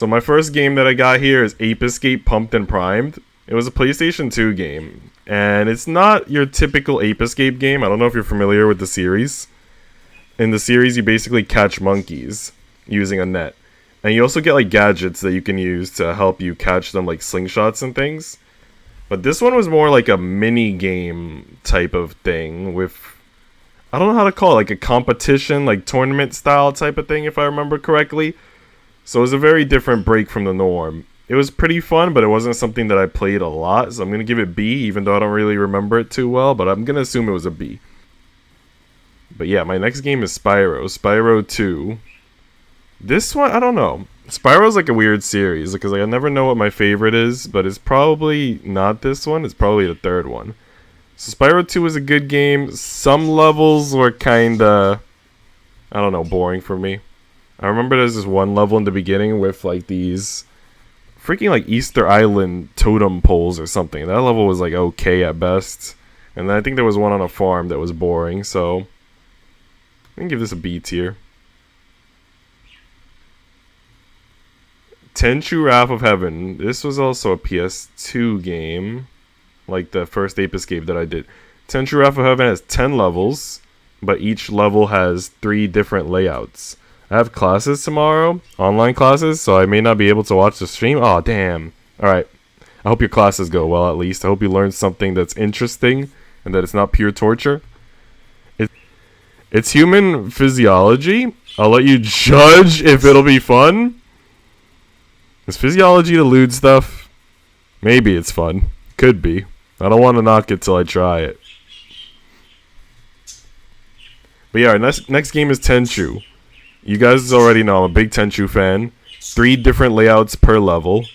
So my first game that I got here is Ape Escape Pumped and Primed. It was a PlayStation 2 game, and it's not your typical Ape Escape game. I don't know if you're familiar with the series. In the series, you basically catch monkeys using a net. And you also get like gadgets that you can use to help you catch them, like slingshots and things. But this one was more like a mini game type of thing with, I don't know how to call it, like a competition, like tournament style type of thing, if I remember correctly. So it was a very different break from the norm. It was pretty fun, but it wasn't something that I played a lot, so I'm going to give it B, even though I don't really remember it too well, but I'm going to assume it was a B. But yeah, my next game is Spyro. Spyro 2. This one, I don't know. Spyro's like a weird series, because like, I never know what my favorite is, but it's probably not this one, it's probably the third one. So Spyro 2 was a good game. Some levels were kinda, I don't know, boring for me. I remember there's this one level in the beginning with like these freaking like Easter Island totem poles or something. That level was like okay at best. And then I think there was one on a farm that was boring, so I'm gonna give this a B tier. Tenchu Wrath of Heaven. This was also a PS2 game, like the first Ape Escape that I did. Tenchu Wrath of Heaven has 10 levels, but each level has 3 different layouts. I have classes tomorrow, online classes, so I may not be able to watch the stream. Aw, damn. Alright. I hope your classes go well, at least. I hope you learn something that's interesting and that it's not pure torture. It's human physiology. I'll let you judge if it'll be fun. Is physiology the lewd stuff? Maybe it's fun. Could be. I don't want to knock it till I try it. But yeah, our next game is Tenchu. You guys already know I'm a big Tenchu fan. 3 different layouts per level.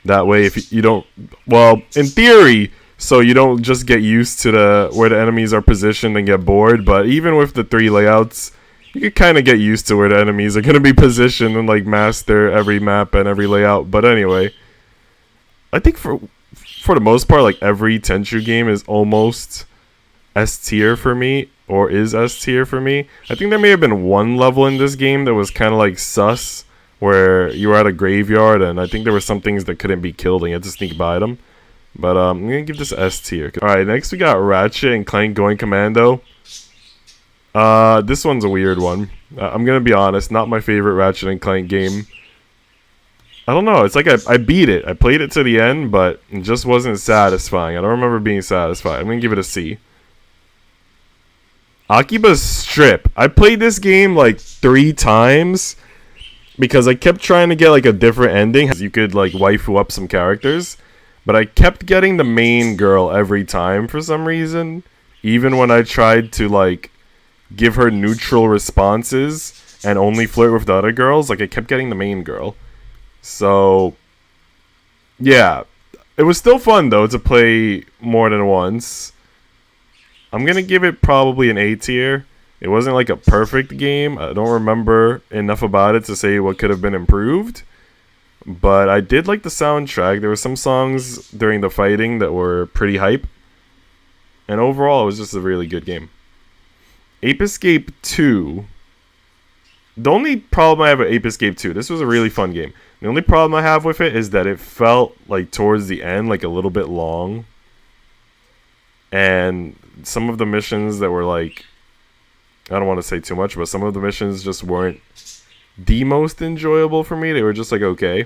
That way, if you don't... Well, in theory, so you don't just get used to where the enemies are positioned and get bored. But even with the 3 layouts, you could kind of get used to where the enemies are going to be positioned and like master every map and every layout. But anyway, I think for the most part, like every Tenchu game is almost S tier for me. Or is S tier for me. I think there may have been one level in this game that was kind of like sus, where you were at a graveyard and I think there were some things that couldn't be killed and you had to sneak by them. But I'm going to give this S tier. Alright, next we got Ratchet and Clank Going Commando. This one's a weird one. I'm going to be honest, not my favorite Ratchet and Clank game. I don't know, it's like I beat it. I played it to the end, but it just wasn't satisfying. I don't remember being satisfied. I'm going to give it a C. Akiba's Strip. I played this game like 3 times because I kept trying to get like a different ending. You could like waifu up some characters, but I kept getting the main girl every time for some reason. Even when I tried to like give her neutral responses and only flirt with the other girls, like I kept getting the main girl. So yeah, it was still fun though to play more than once. I'm going to give it probably an A tier. It wasn't like a perfect game. I don't remember enough about it to say what could have been improved. But I did like the soundtrack. There were some songs during the fighting that were pretty hype. And overall, it was just a really good game. Ape Escape 2. The only problem I have with Ape Escape 2, this was a really fun game. The only problem I have with it is that it felt like towards the end, like a little bit long. And some of the missions that were like, I don't want to say too much, but some of the missions just weren't the most enjoyable for me. They were just like okay.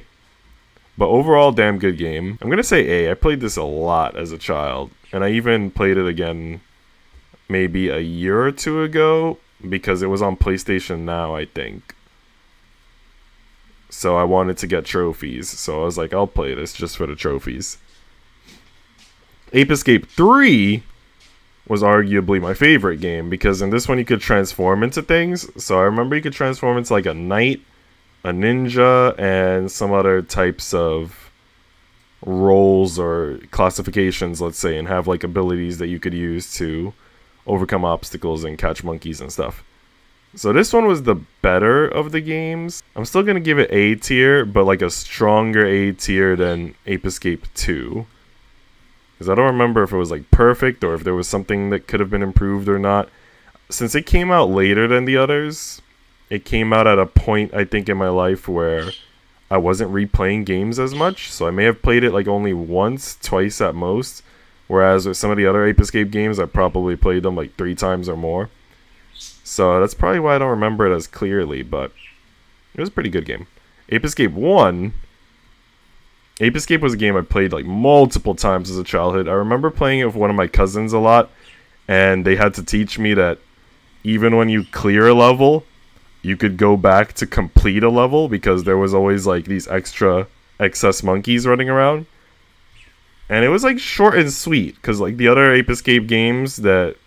But overall, damn good game. I'm going to say A. I played this a lot as a child. And I even played it again maybe a year or 2 ago because it was on PlayStation Now, I think. So I wanted to get trophies. So I was like, I'll play this just for the trophies. Ape Escape 3 was arguably my favorite game because in this one you could transform into things. So I remember you could transform into like a knight, a ninja, and some other types of roles or classifications, let's say, and have like abilities that you could use to overcome obstacles and catch monkeys and stuff. So this one was the better of the games. I'm still going to give it A tier, but like a stronger A tier than Ape Escape 2. Because I don't remember if it was like perfect or if there was something that could have been improved or not. Since it came out later than the others, it came out at a point, I think, in my life where I wasn't replaying games as much, so I may have played it like only once, twice at most. Whereas with some of the other Ape Escape games, I probably played them like 3 times or more. So that's probably why I don't remember it as clearly, but it was a pretty good game. Ape Escape 1. Ape Escape was a game I played like multiple times as a childhood. I remember playing it with one of my cousins a lot, and they had to teach me that even when you clear a level, you could go back to complete a level because there was always like these extra excess monkeys running around. And it was like short and sweet because like the other Ape Escape games that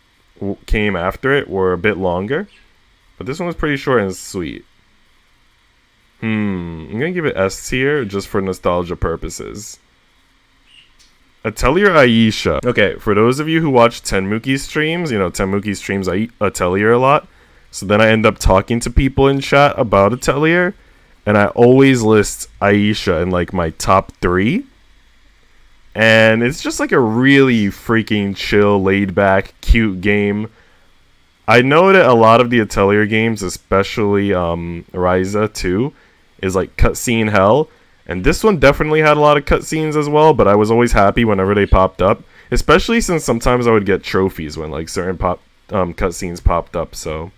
came after it were a bit longer, but this one was pretty short and sweet. I'm gonna give it S tier just for nostalgia purposes. Atelier Aisha. Okay, for those of you who watch Tenmuki streams, you know Tenmuki streams Atelier a lot. So then I end up talking to people in chat about Atelier, and I always list Aisha in like my top 3. And it's just like a really freaking chill, laid back, cute game. I know that a lot of the Atelier games, especially Ryza 2, is like cutscene hell. And this one definitely had a lot of cutscenes as well, but I was always happy whenever they popped up. Especially since sometimes I would get trophies when like certain cutscenes popped up, so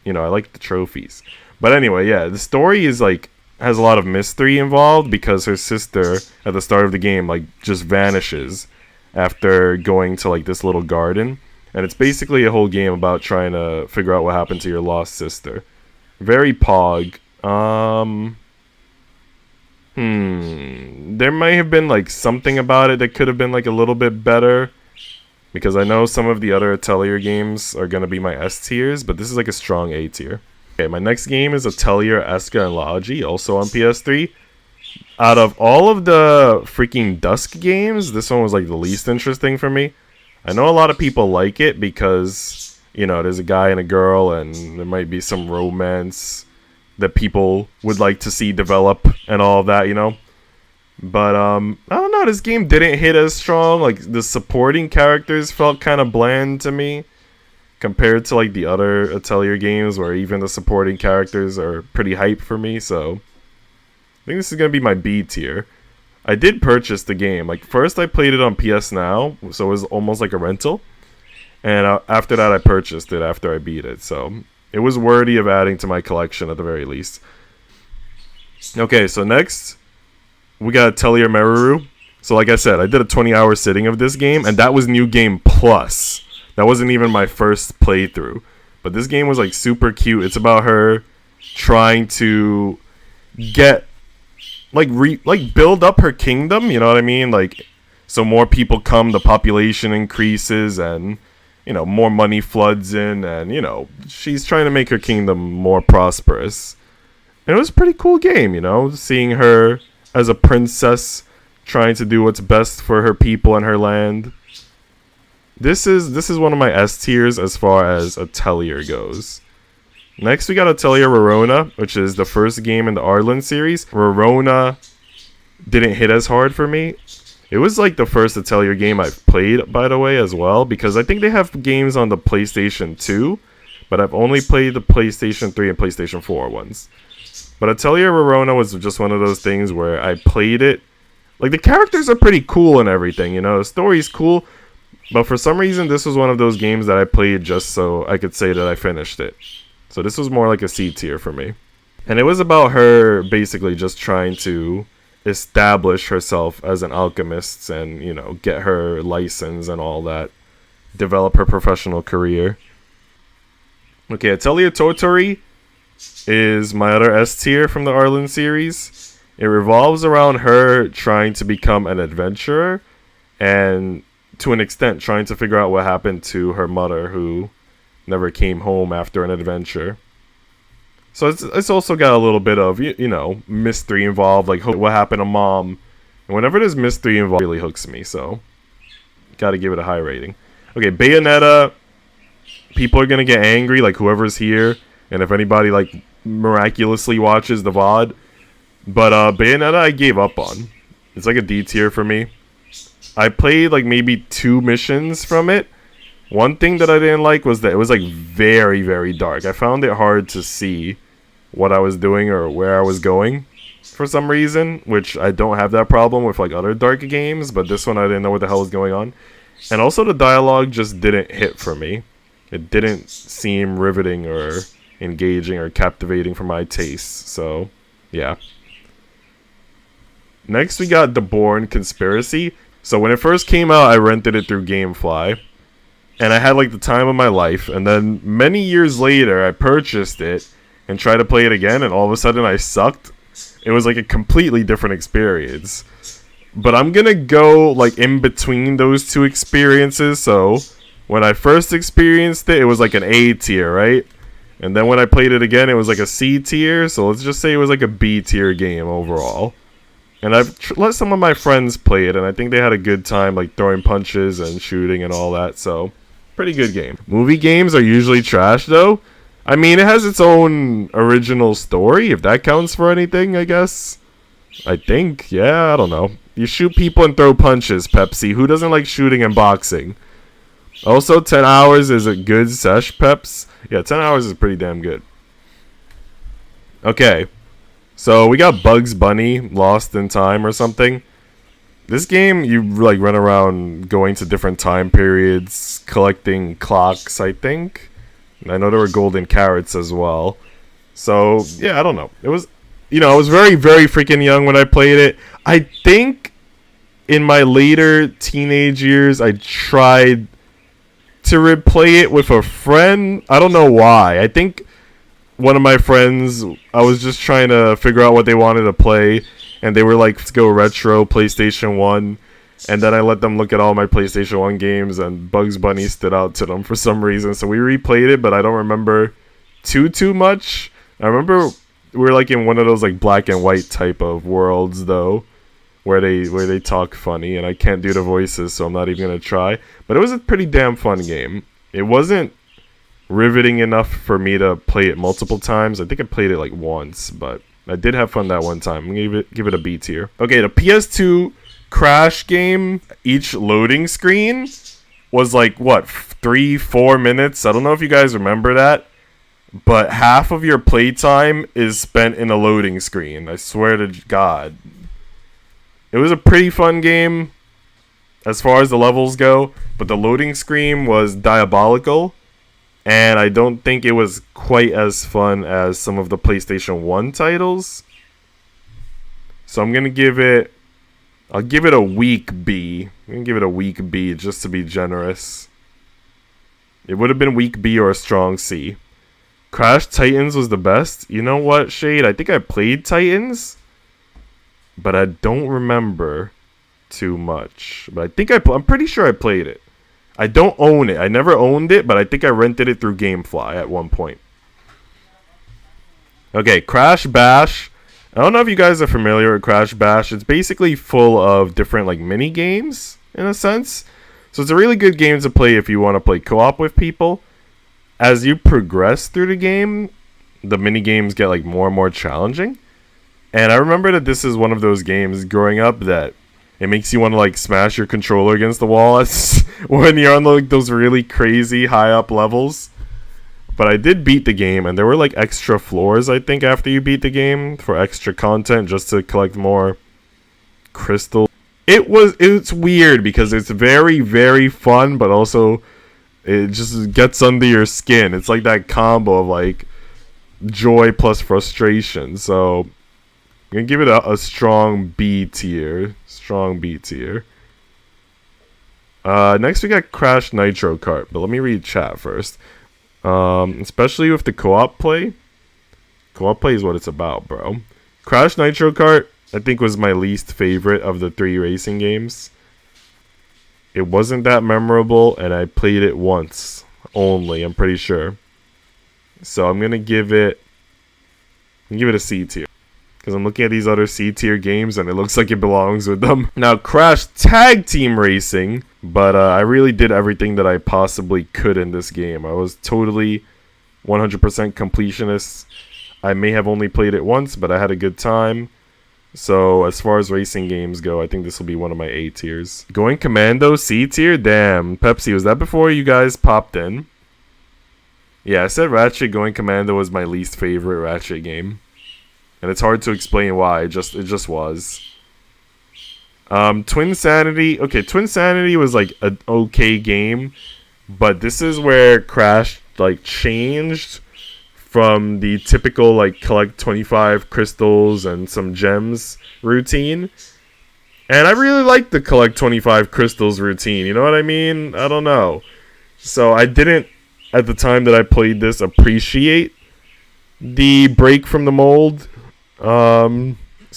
you know, I like the trophies. But anyway, yeah, the story is like has a lot of mystery involved because her sister at the start of the game like just vanishes after going to like this little garden, and it's basically a whole game about trying to figure out what happened to your lost sister. Very pog. There might have been like something about it that could have been like a little bit better, because I know some of the other Atelier games are gonna be my S tiers, but this is like a strong A tier. Okay, my next game is Atelier Eska and Logi, also on PS3. Out of all of the freaking Dusk games, this one was like the least interesting for me. I know a lot of people like it because, you know, there's a guy and a girl and there might be some romance that people would like to see develop and all of that, you know. But, I don't know, this game didn't hit as strong. Like, the supporting characters felt kind of bland to me, compared to like the other Atelier games where even the supporting characters are pretty hype for me. So I think this is gonna be my B tier. I did purchase the game. Like first I played it on PS Now, so it was almost like a rental, and after that I purchased it after I beat it. So it was worthy of adding to my collection at the very least. Okay, so next we got Atelier Meru. So like I said, I did a 20-hour sitting of this game, and that was New Game Plus. That wasn't even my first playthrough. But this game was like super cute. It's about her trying to get like build up her kingdom, you know what I mean? Like so more people come, the population increases, and you know, more money floods in, and you know, she's trying to make her kingdom more prosperous. And it was a pretty cool game, you know, seeing her as a princess trying to do what's best for her people and her land. This is one of my S tiers as far as Atelier goes. Next we got Atelier Rorona, which is the first game in the Arlen series. Rorona didn't hit as hard for me. It was like the first Atelier game I've played, by the way, as well, because I think they have games on the PlayStation 2, but I've only played the PlayStation 3 and PlayStation 4 ones. But Atelier Rorona was just one of those things where I played it. Like, the characters are pretty cool and everything, you know, the story's cool. But for some reason, this was one of those games that I played just so I could say that I finished it. So this was more like a C tier for me. And it was about her basically just trying to establish herself as an alchemist and, you know, get her license and all that. Develop her professional career. Okay, Atelier Totori is my other S tier from the Arlen series. It revolves around her trying to become an adventurer and, to an extent, trying to figure out what happened to her mother, who never came home after an adventure. So it's also got a little bit of, you know, mystery involved, like what happened to mom. And whenever there's mystery involved, it really hooks me, so gotta give it a high rating. Okay, Bayonetta, people are gonna get angry, like whoever's here, and if anybody like miraculously watches the VOD. But Bayonetta I gave up on. It's like a D tier for me. I played like maybe 2 missions from it. One thing that I didn't like was that it was like very, very dark. I found it hard to see what I was doing or where I was going. for some reason, which I don't have that problem with like other dark games, but this one I didn't know what the hell was going on. And also the dialogue just didn't hit for me. It didn't seem riveting or engaging or captivating for my taste. So, yeah. Next we got The Bourne Conspiracy. So when it first came out, I rented it through GameFly. And I had like the time of my life. And then many years later, I purchased it and tried to play it again. And all of a sudden I sucked. It was like a completely different experience. But I'm gonna go like in between those two experiences. So when I first experienced it, it was like an A tier, right? And then when I played it again, it was like a C tier. So let's just say it was like a B tier game overall. And I've let some of my friends play it, and I think they had a good time, like throwing punches and shooting and all that. So, pretty good game. Movie games are usually trash, though. I mean, it has its own original story, if that counts for anything, I guess. I think, yeah, I don't know. You shoot people and throw punches, Pepsi. Who doesn't like shooting and boxing? Also, 10 hours is a good sesh, Peps. Yeah, 10 hours is pretty damn good. Okay. So, we got Bugs Bunny, Lost in Time or something. This game, you like run around going to different time periods, collecting clocks, I think. I know there were golden carrots as well. So, yeah, I don't know. It was, you know, I was very, very freaking young when I played it. I think in my later teenage years, I tried to replay it with a friend. I don't know why. I think one of my friends, I was just trying to figure out what they wanted to play, and they were like, let's go retro PlayStation 1, and then I let them look at all my PlayStation 1 games, and Bugs Bunny stood out to them for some reason, so we replayed it, but I don't remember too much. I remember we were like in one of those like black and white type of worlds, though, where they talk funny, and I can't do the voices, so I'm not even gonna try, but it was a pretty damn fun game. It wasn't riveting enough for me to play it multiple times. I think I played it like once, but I did have fun that one time. I'm gonna give it a B tier. Okay, the PS2 Crash game, each loading screen was like, what, 3-4 minutes? I don't know if you guys remember that, but half of your playtime is spent in a loading screen. I swear to God. It was a pretty fun game as far as the levels go, but the loading screen was diabolical. And I don't think it was quite as fun as some of the PlayStation 1 titles. So I'm going to give it... I'll give it a weak B. I'm going to give it a weak B just to be generous. It would have been weak B or a strong C. Crash Titans was the best. You know what, Shade? I think I played Titans, but I don't remember too much. But I think I'm pretty sure I played it. I don't own it. I never owned it, but I think I rented it through GameFly at one point. Okay, Crash Bash. I don't know if you guys are familiar with Crash Bash. It's basically full of different like mini games in a sense. So it's a really good game to play if you want to play co-op with people. As you progress through the game, the mini games get like more and more challenging. And I remember that this is one of those games growing up that it makes you want to like smash your controller against the wall when you're on like those really crazy high up levels. But I did beat the game, and there were like extra floors, I think, after you beat the game for extra content just to collect more crystal. It's weird because it's very, very fun, but also it just gets under your skin. It's like that combo of like joy plus frustration. So I'm gonna give it a strong B tier. Strong B tier. Next we got Crash Nitro Kart, but let me read chat first. Especially with the co-op play. Co-op play is what it's about, bro. Crash Nitro Kart, I think, was my least favorite of the 3 racing games. It wasn't that memorable, and I played it once only, I'm pretty sure. So I'm gonna give it a C tier. Because I'm looking at these other C-tier games, and it looks like it belongs with them. Now, Crash Tag Team Racing. But I really did everything that I possibly could in this game. I was totally 100% completionist. I may have only played it once, but I had a good time. So, as far as racing games go, I think this will be one of my A tiers. Going Commando, C tier? Damn. Pepsi, was that before you guys popped in? Yeah, I said Ratchet Going Commando was my least favorite Ratchet game. and it's hard to explain why. It just was. Twin Sanity. Okay, Twin Sanity was like an okay game, but this is where Crash like changed from the typical like collect 25 crystals and some gems routine. And I really liked the collect 25 crystals routine. You know what I mean? I don't know. So I didn't, at the time that I played this, appreciate the break from the mold. So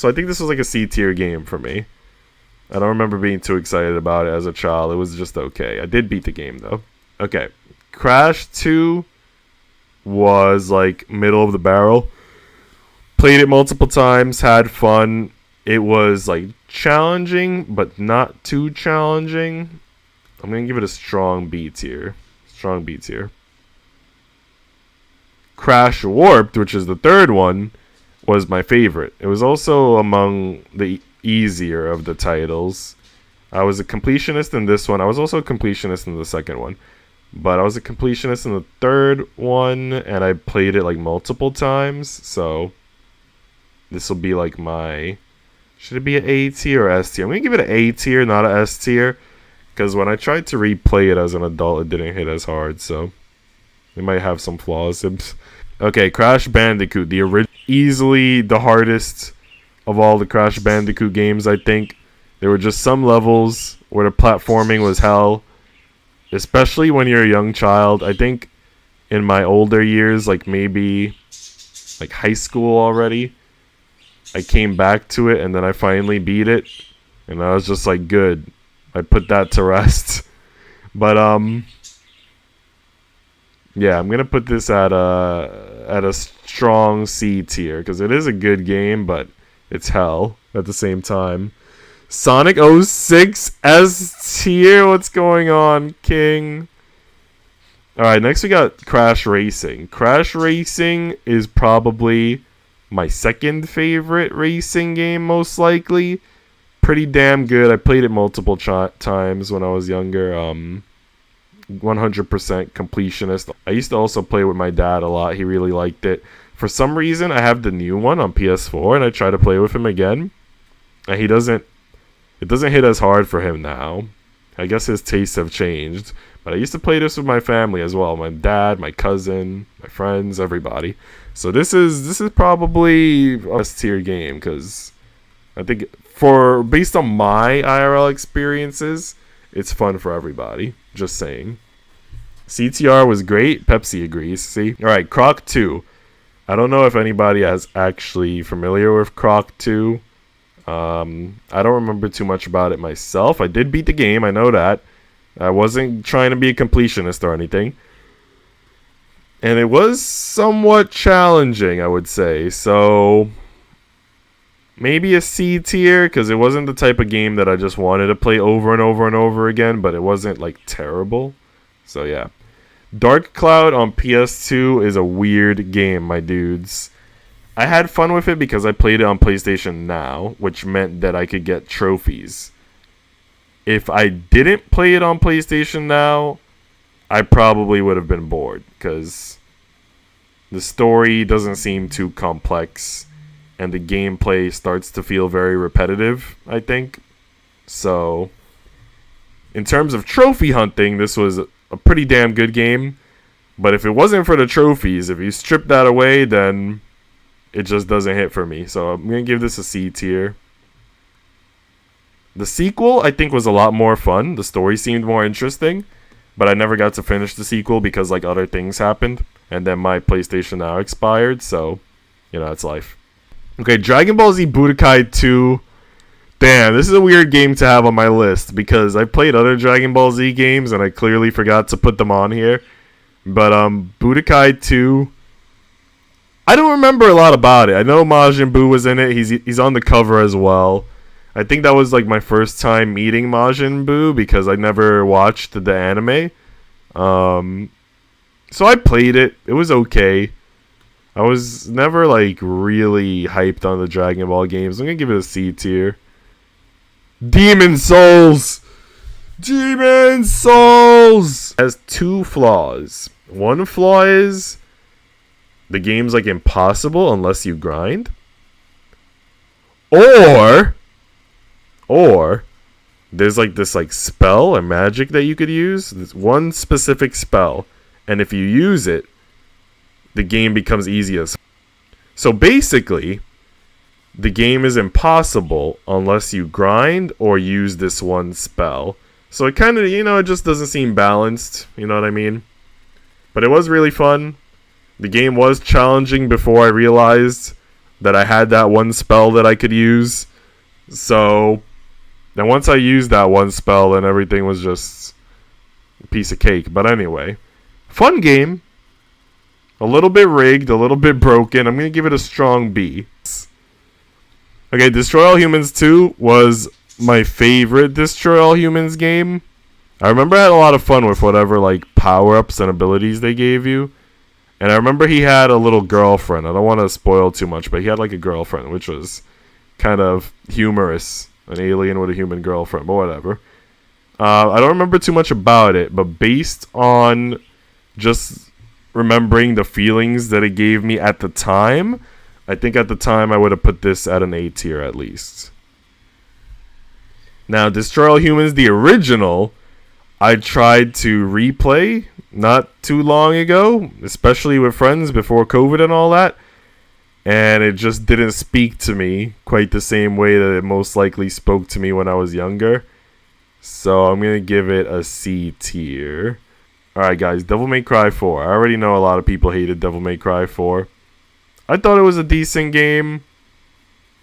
I think this was like a C tier game for me. I don't remember being too excited about it as a child. It was just okay. I did beat the game though. Okay. Crash 2 was like middle of the barrel. Played it multiple times, had fun. It was like challenging, but not too challenging. I'm gonna give it a strong B tier. Strong B tier. Crash Warped, which is the third one, was my favorite. It was also among the easier of the titles. I was a completionist in this one. I was also a completionist in the second one. But I was a completionist in the third one, and I played it like multiple times. So this will be like my... Should it be an A tier or S tier? I'm going to give it an A tier, not an S tier. Because when I tried to replay it as an adult, it didn't hit as hard. So it might have some flaws. Okay, Crash Bandicoot. Easily the hardest of all the Crash Bandicoot games, I think. There were just some levels where the platforming was hell. Especially when you're a young child. I think in my older years, like maybe like high school already, I came back to it and then I finally beat it. And I was just like, good. I put that to rest. But yeah, I'm gonna put this at a strong C tier because it is a good game, but it's hell at the same time. Sonic 06 S tier. What's going on, King? Alright, next we got Crash Racing. Crash Racing is probably my second favorite racing game, most likely. Pretty damn good. I played it multiple times when I was younger. 100% completionist. I used to also play with my dad a lot. He really liked it. For some reason, I have the new one on PS4, and I try to play with him again. And he doesn't... It doesn't hit as hard for him now. I guess his tastes have changed. But I used to play this with my family as well. My dad, my cousin, my friends, everybody. So this is probably a S-tier game. Because I think based on my IRL experiences, it's fun for everybody. Just saying. CTR was great. Pepsi agrees. See? Alright, Croc 2. I don't know if anybody is actually familiar with Croc 2. I don't remember too much about it myself. I did beat the game, I know that. I wasn't trying to be a completionist or anything. And it was somewhat challenging, I would say. So maybe a C tier, because it wasn't the type of game that I just wanted to play over and over and over again, but it wasn't like terrible. So yeah. Dark Cloud on PS2 is a weird game, my dudes. I had fun with it because I played it on PlayStation Now, which meant that I could get trophies. If I didn't play it on PlayStation Now, I probably would have been bored because the story doesn't seem too complex and the gameplay starts to feel very repetitive, I think. So, in terms of trophy hunting, this was a pretty damn good game. But if it wasn't for the trophies, if you strip that away, then it just doesn't hit for me. So I'm going to give this a C tier. The sequel, I think, was a lot more fun. The story seemed more interesting. But I never got to finish the sequel because, like, other things happened. And then my PlayStation Now expired. So, you know, it's life. Okay, Dragon Ball Z Budokai 2. Damn, this is a weird game to have on my list. Because I played other Dragon Ball Z games and I clearly forgot to put them on here. But, Budokai 2... I don't remember a lot about it. I know Majin Buu was in it. He's on the cover as well. I think that was like my first time meeting Majin Buu because I never watched the anime. So I played it. It was okay. I was never like really hyped on the Dragon Ball games. I'm gonna give it a C tier. Demon Souls! Demon Souls! It has two flaws. One flaw is the game's like impossible unless you grind. Or there's like this like spell or magic that you could use. There's one specific spell, and if you use it, the game becomes easy as. So basically, the game is impossible unless you grind or use this one spell. So it kind of, it just doesn't seem balanced, you know what I mean? But it was really fun. The game was challenging before I realized that I had that one spell that I could use. So then once I used that one spell, then everything was just a piece of cake. But anyway, fun game. A little bit rigged, a little bit broken. I'm going to give it a strong B. Okay, Destroy All Humans 2 was my favorite Destroy All Humans game. I remember I had a lot of fun with whatever like power-ups and abilities they gave you. And I remember he had a little girlfriend. I don't want to spoil too much, but he had like a girlfriend, which was kind of humorous. An alien with a human girlfriend, but whatever. I don't remember too much about it, but based on just remembering the feelings that it gave me at the time, I think at the time I would have put this at an A tier at least. Now, Destroy All Humans, the original, I tried to replay not too long ago, especially with friends before COVID and all that, and it just didn't speak to me quite the same way that it most likely spoke to me when I was younger. So I'm going to give it a C tier. Alright guys, Devil May Cry 4. I already know a lot of people hated Devil May Cry 4. I thought it was a decent game.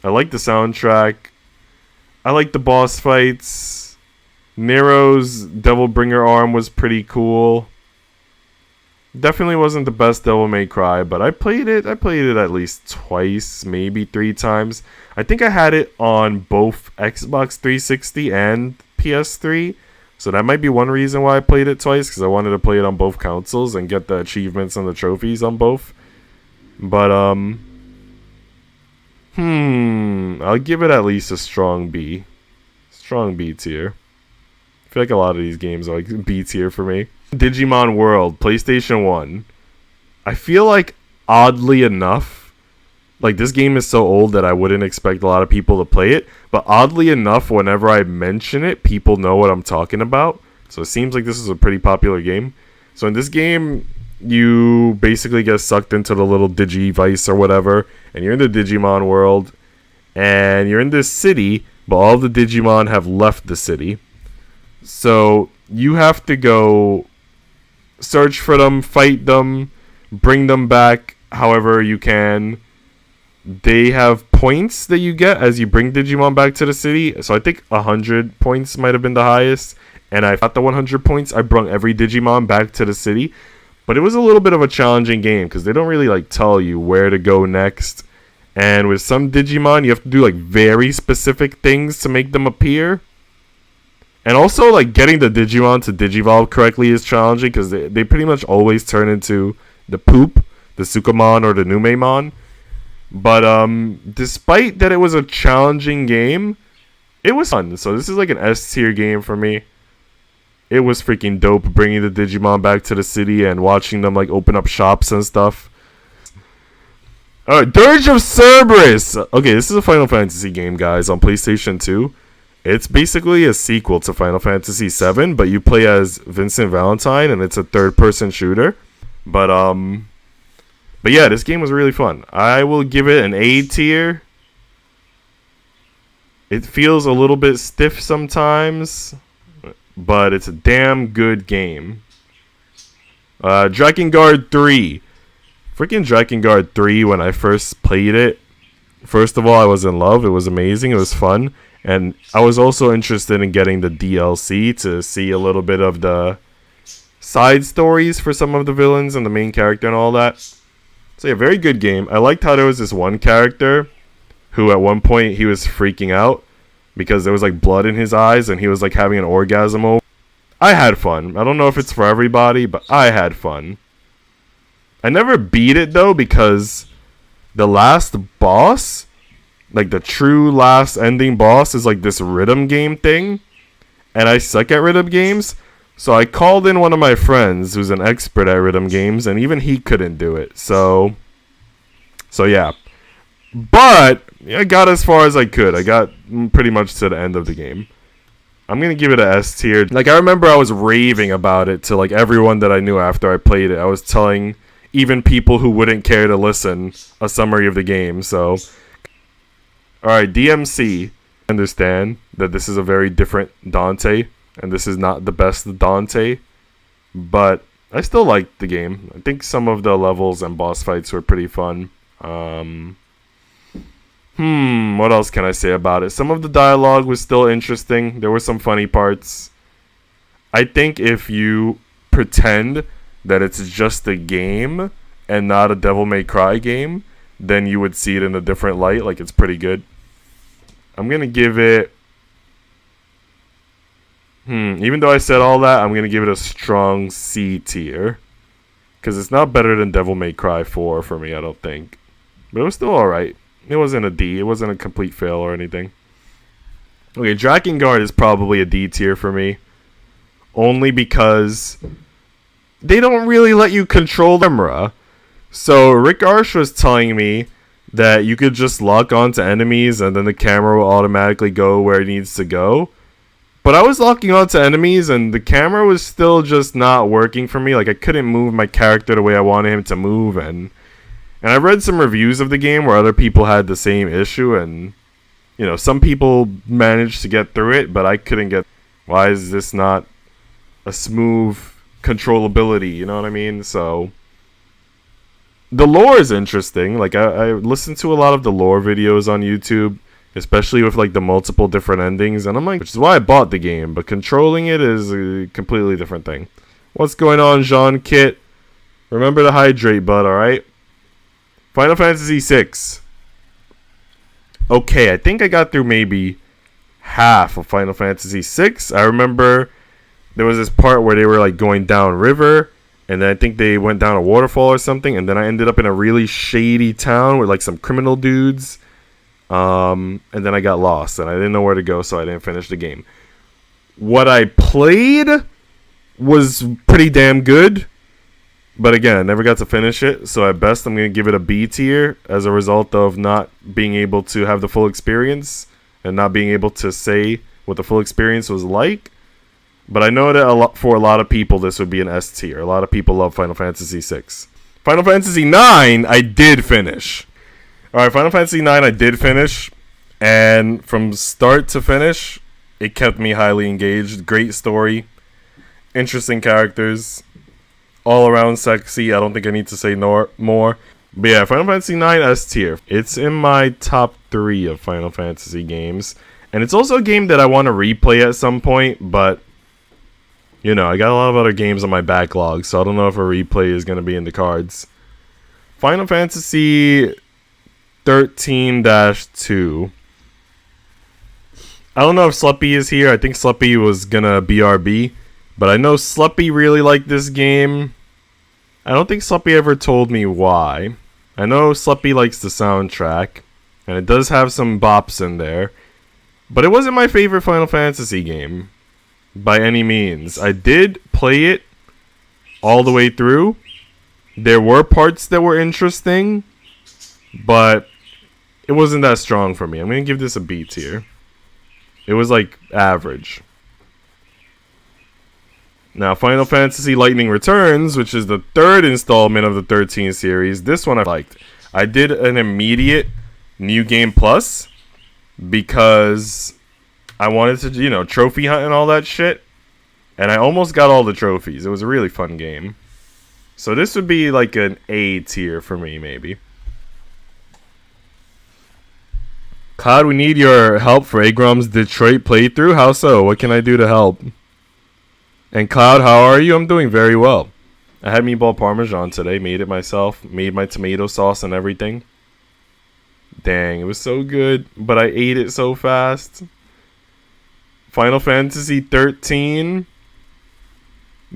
I liked the soundtrack. I liked the boss fights. Nero's Devil Bringer arm was pretty cool. Definitely wasn't the best Devil May Cry, but I played it at least twice, maybe 3 times. I think I had it on both Xbox 360 and PS3. So that might be one reason why I played it twice, because I wanted to play it on both consoles and get the achievements and the trophies on both. But, I'll give it at least a strong B. Strong B tier. I feel like a lot of these games are like B tier for me. Digimon World, PlayStation 1. I feel like, oddly enough, like this game is so old that I wouldn't expect a lot of people to play it. But oddly enough, whenever I mention it, people know what I'm talking about. So it seems like this is a pretty popular game. So in this game, you basically get sucked into the little Digivice or whatever. And you're in the Digimon world. And you're in this city, but all the Digimon have left the city. So you have to go search for them, fight them, bring them back however you can. They have points that you get as you bring Digimon back to the city. So I think 100 points might have been the highest. And I got the 100 points. I brought every Digimon back to the city. But it was a little bit of a challenging game because they don't really like tell you where to go next. And with some Digimon, you have to do like very specific things to make them appear. And also like getting the Digimon to Digivolve correctly is challenging because they pretty much always turn into the poop, the Sukamon or the Numemon. But despite that it was a challenging game, it was fun. So this is like an S tier game for me. It was freaking dope bringing the Digimon back to the city and watching them like open up shops and stuff. Alright, Dirge of Cerberus! Okay, this is a Final Fantasy game, guys, on PlayStation 2. It's basically a sequel to Final Fantasy 7, but you play as Vincent Valentine and it's a third-person shooter. But yeah, this game was really fun. I will give it an A tier. It feels a little bit stiff sometimes, but it's a damn good game. Drakengard 3. Freaking Drakengard 3, when I first played it, first of all, I was in love. It was amazing. It was fun. And I was also interested in getting the DLC to see a little bit of the side stories for some of the villains and the main character and all that. So yeah, very good game. I liked how there was this one character who at one point he was freaking out because there was like blood in his eyes and he was like having an orgasm over. I had fun. I don't know if it's for everybody, but I had fun. I never beat it though because the last boss, like the true last ending boss, is like this rhythm game thing. And I suck at rhythm games. So I called in one of my friends who's an expert at rhythm games, and even he couldn't do it. So yeah. But I got as far as I could. I got pretty much to the end of the game. I'm gonna give it a S tier. Like, I remember I was raving about it to like everyone that I knew after I played it. I was telling even people who wouldn't care to listen a summary of the game. So, alright, DMC. Understand that this is a very different Dante, and this is not the best Dante, but I still liked the game. I think some of the levels and boss fights were pretty fun. What else can I say about it? Some of the dialogue was still interesting. There were some funny parts. I think if you pretend that it's just a game and not a Devil May Cry game, then you would see it in a different light. Like, it's pretty good. I'm gonna give it... even though I said all that, I'm gonna give it a strong C tier. Because it's not better than Devil May Cry 4 for me, I don't think. But it was still alright. It wasn't a D. It wasn't a complete fail or anything. Okay, Drakengard is probably a D tier for me. Only because they don't really let you control the camera. So Rick Arsh was telling me that you could just lock onto enemies and then the camera will automatically go where it needs to go. But I was locking onto enemies and the camera was still just not working for me. Like, I couldn't move my character the way I wanted him to move. And I read some reviews of the game where other people had the same issue. And, you know, some people managed to get through it, but I couldn't get... Why is this not a smooth controllability? You know what I mean? So... The lore is interesting. Like, I listened to a lot of the lore videos on YouTube, especially with like the multiple different endings, and I'm like, which is why I bought the game, but controlling it is a completely different thing. What's going on, Jean Kit? Remember to hydrate, bud, alright? Final Fantasy VI. Okay, I think I got through maybe half of Final Fantasy VI. I remember there was this part where they were like going down river, and then I think they went down a waterfall or something, and then I ended up in a really shady town with like some criminal dudes. And then I got lost, and I didn't know where to go, so I didn't finish the game. What I played was pretty damn good, but again, I never got to finish it, so at best I'm going to give it a B tier as a result of not being able to have the full experience and not being able to say what the full experience was like. But I know that for a lot of people, this would be an S tier. A lot of people love Final Fantasy VI. Final Fantasy IX, I did finish. Alright, Final Fantasy IX, I did finish. And from start to finish, it kept me highly engaged. Great story. Interesting characters. All around sexy. I don't think I need to say more. But yeah, Final Fantasy IX S tier. It's in my top 3 of Final Fantasy games. And it's also a game that I want to replay at some point, but... You know, I got a lot of other games on my backlog, so I don't know if a replay is going to be in the cards. Final Fantasy 13-2. I don't know if Sleppy is here. I think Sleppy was going to BRB. But I know Sleppy really liked this game. I don't think Sleppy ever told me why. I know Sleppy likes the soundtrack. And it does have some bops in there. But it wasn't my favorite Final Fantasy game. By any means. I did play it all the way through. There were parts that were interesting, but it wasn't that strong for me. I'm going to give this a B tier. It was like average. Now, Final Fantasy Lightning Returns, which is the 3rd installment of the 13 series. This one I liked. I did an immediate New Game Plus because... I wanted to, you know, trophy hunt and all that shit. And I almost got all the trophies. It was a really fun game. So this would be like an A tier for me, maybe. Cloud, we need your help for Agrom's Detroit playthrough. How so? What can I do to help? And Cloud, how are you? I'm doing very well. I had meatball parmesan today. Made it myself. Made my tomato sauce and everything. Dang, it was so good. But I ate it so fast. Final Fantasy 13.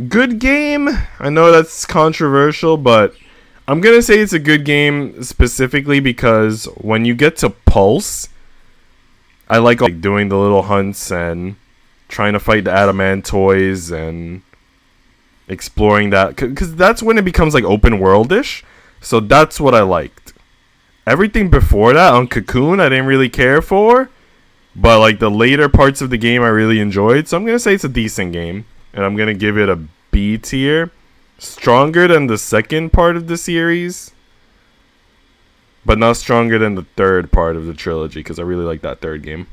Good game. I know that's controversial, but I'm going to say it's a good game specifically because when you get to Pulse, I like doing the little hunts and trying to fight the Adamantoids and exploring that. Because that's when it becomes like open world-ish. So that's what I liked. Everything before that on Cocoon I didn't really care for, but like the later parts of the game I really enjoyed. So I'm gonna say it's a decent game, and I'm gonna give it a B tier. Stronger than the second part of the series, but not stronger than the third part of the trilogy, because I really like that third game.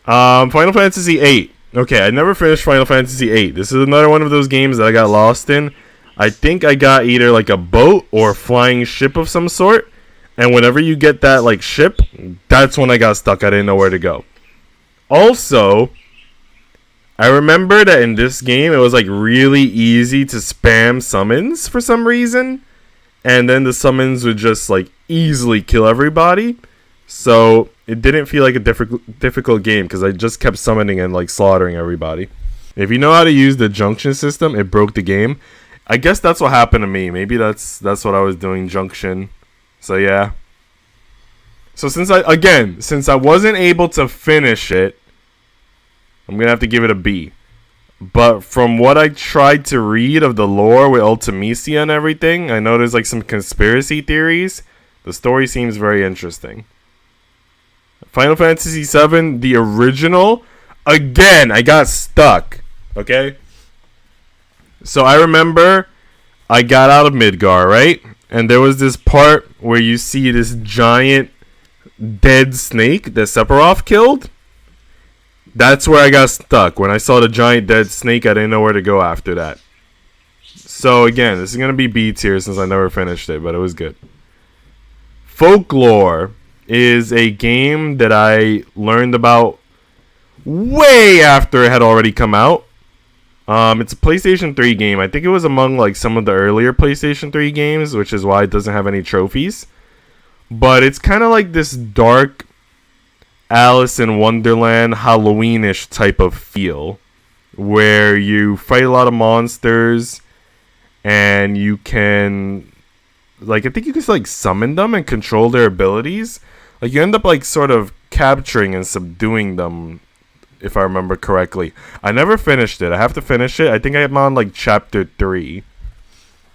Final Fantasy VIII. Okay, I never finished Final Fantasy VIII. This is another one of those games that I got lost in. I think I got either like a boat or a flying ship of some sort. And whenever you get that like ship, that's when I got stuck. I didn't know where to go. Also, I remember that in this game, it was like really easy to spam summons for some reason. And then the summons would just like easily kill everybody. So it didn't feel like a difficult game because I just kept summoning and like slaughtering everybody. If you know how to use the junction system, it broke the game. I guess that's what happened to me. Maybe that's what I was doing, junction. So yeah. So since I wasn't able to finish it, I'm gonna have to give it a B. But from what I tried to read of the lore with Ultimecia and everything, I know there's like some conspiracy theories. The story seems very interesting. Final Fantasy VII, the original. Again, I got stuck. Okay? So I remember I got out of Midgar, right? And there was this part where you see this giant dead snake that Sephiroth killed. That's where I got stuck. When I saw the giant dead snake, I didn't know where to go after that. So again, this is going to be B tier since I never finished it, but it was good. Folklore is a game that I learned about way after it had already come out. It's a PlayStation 3 game. I think it was among like some of the earlier PlayStation 3 games, which is why it doesn't have any trophies. But it's kind of like this dark Alice in Wonderland Halloweenish type of feel, where you fight a lot of monsters and you can like, I think you can like summon them and control their abilities. Like you end up like sort of capturing and subduing them, if I remember correctly. I never finished it. I have to finish it. I think I'm on like chapter 3.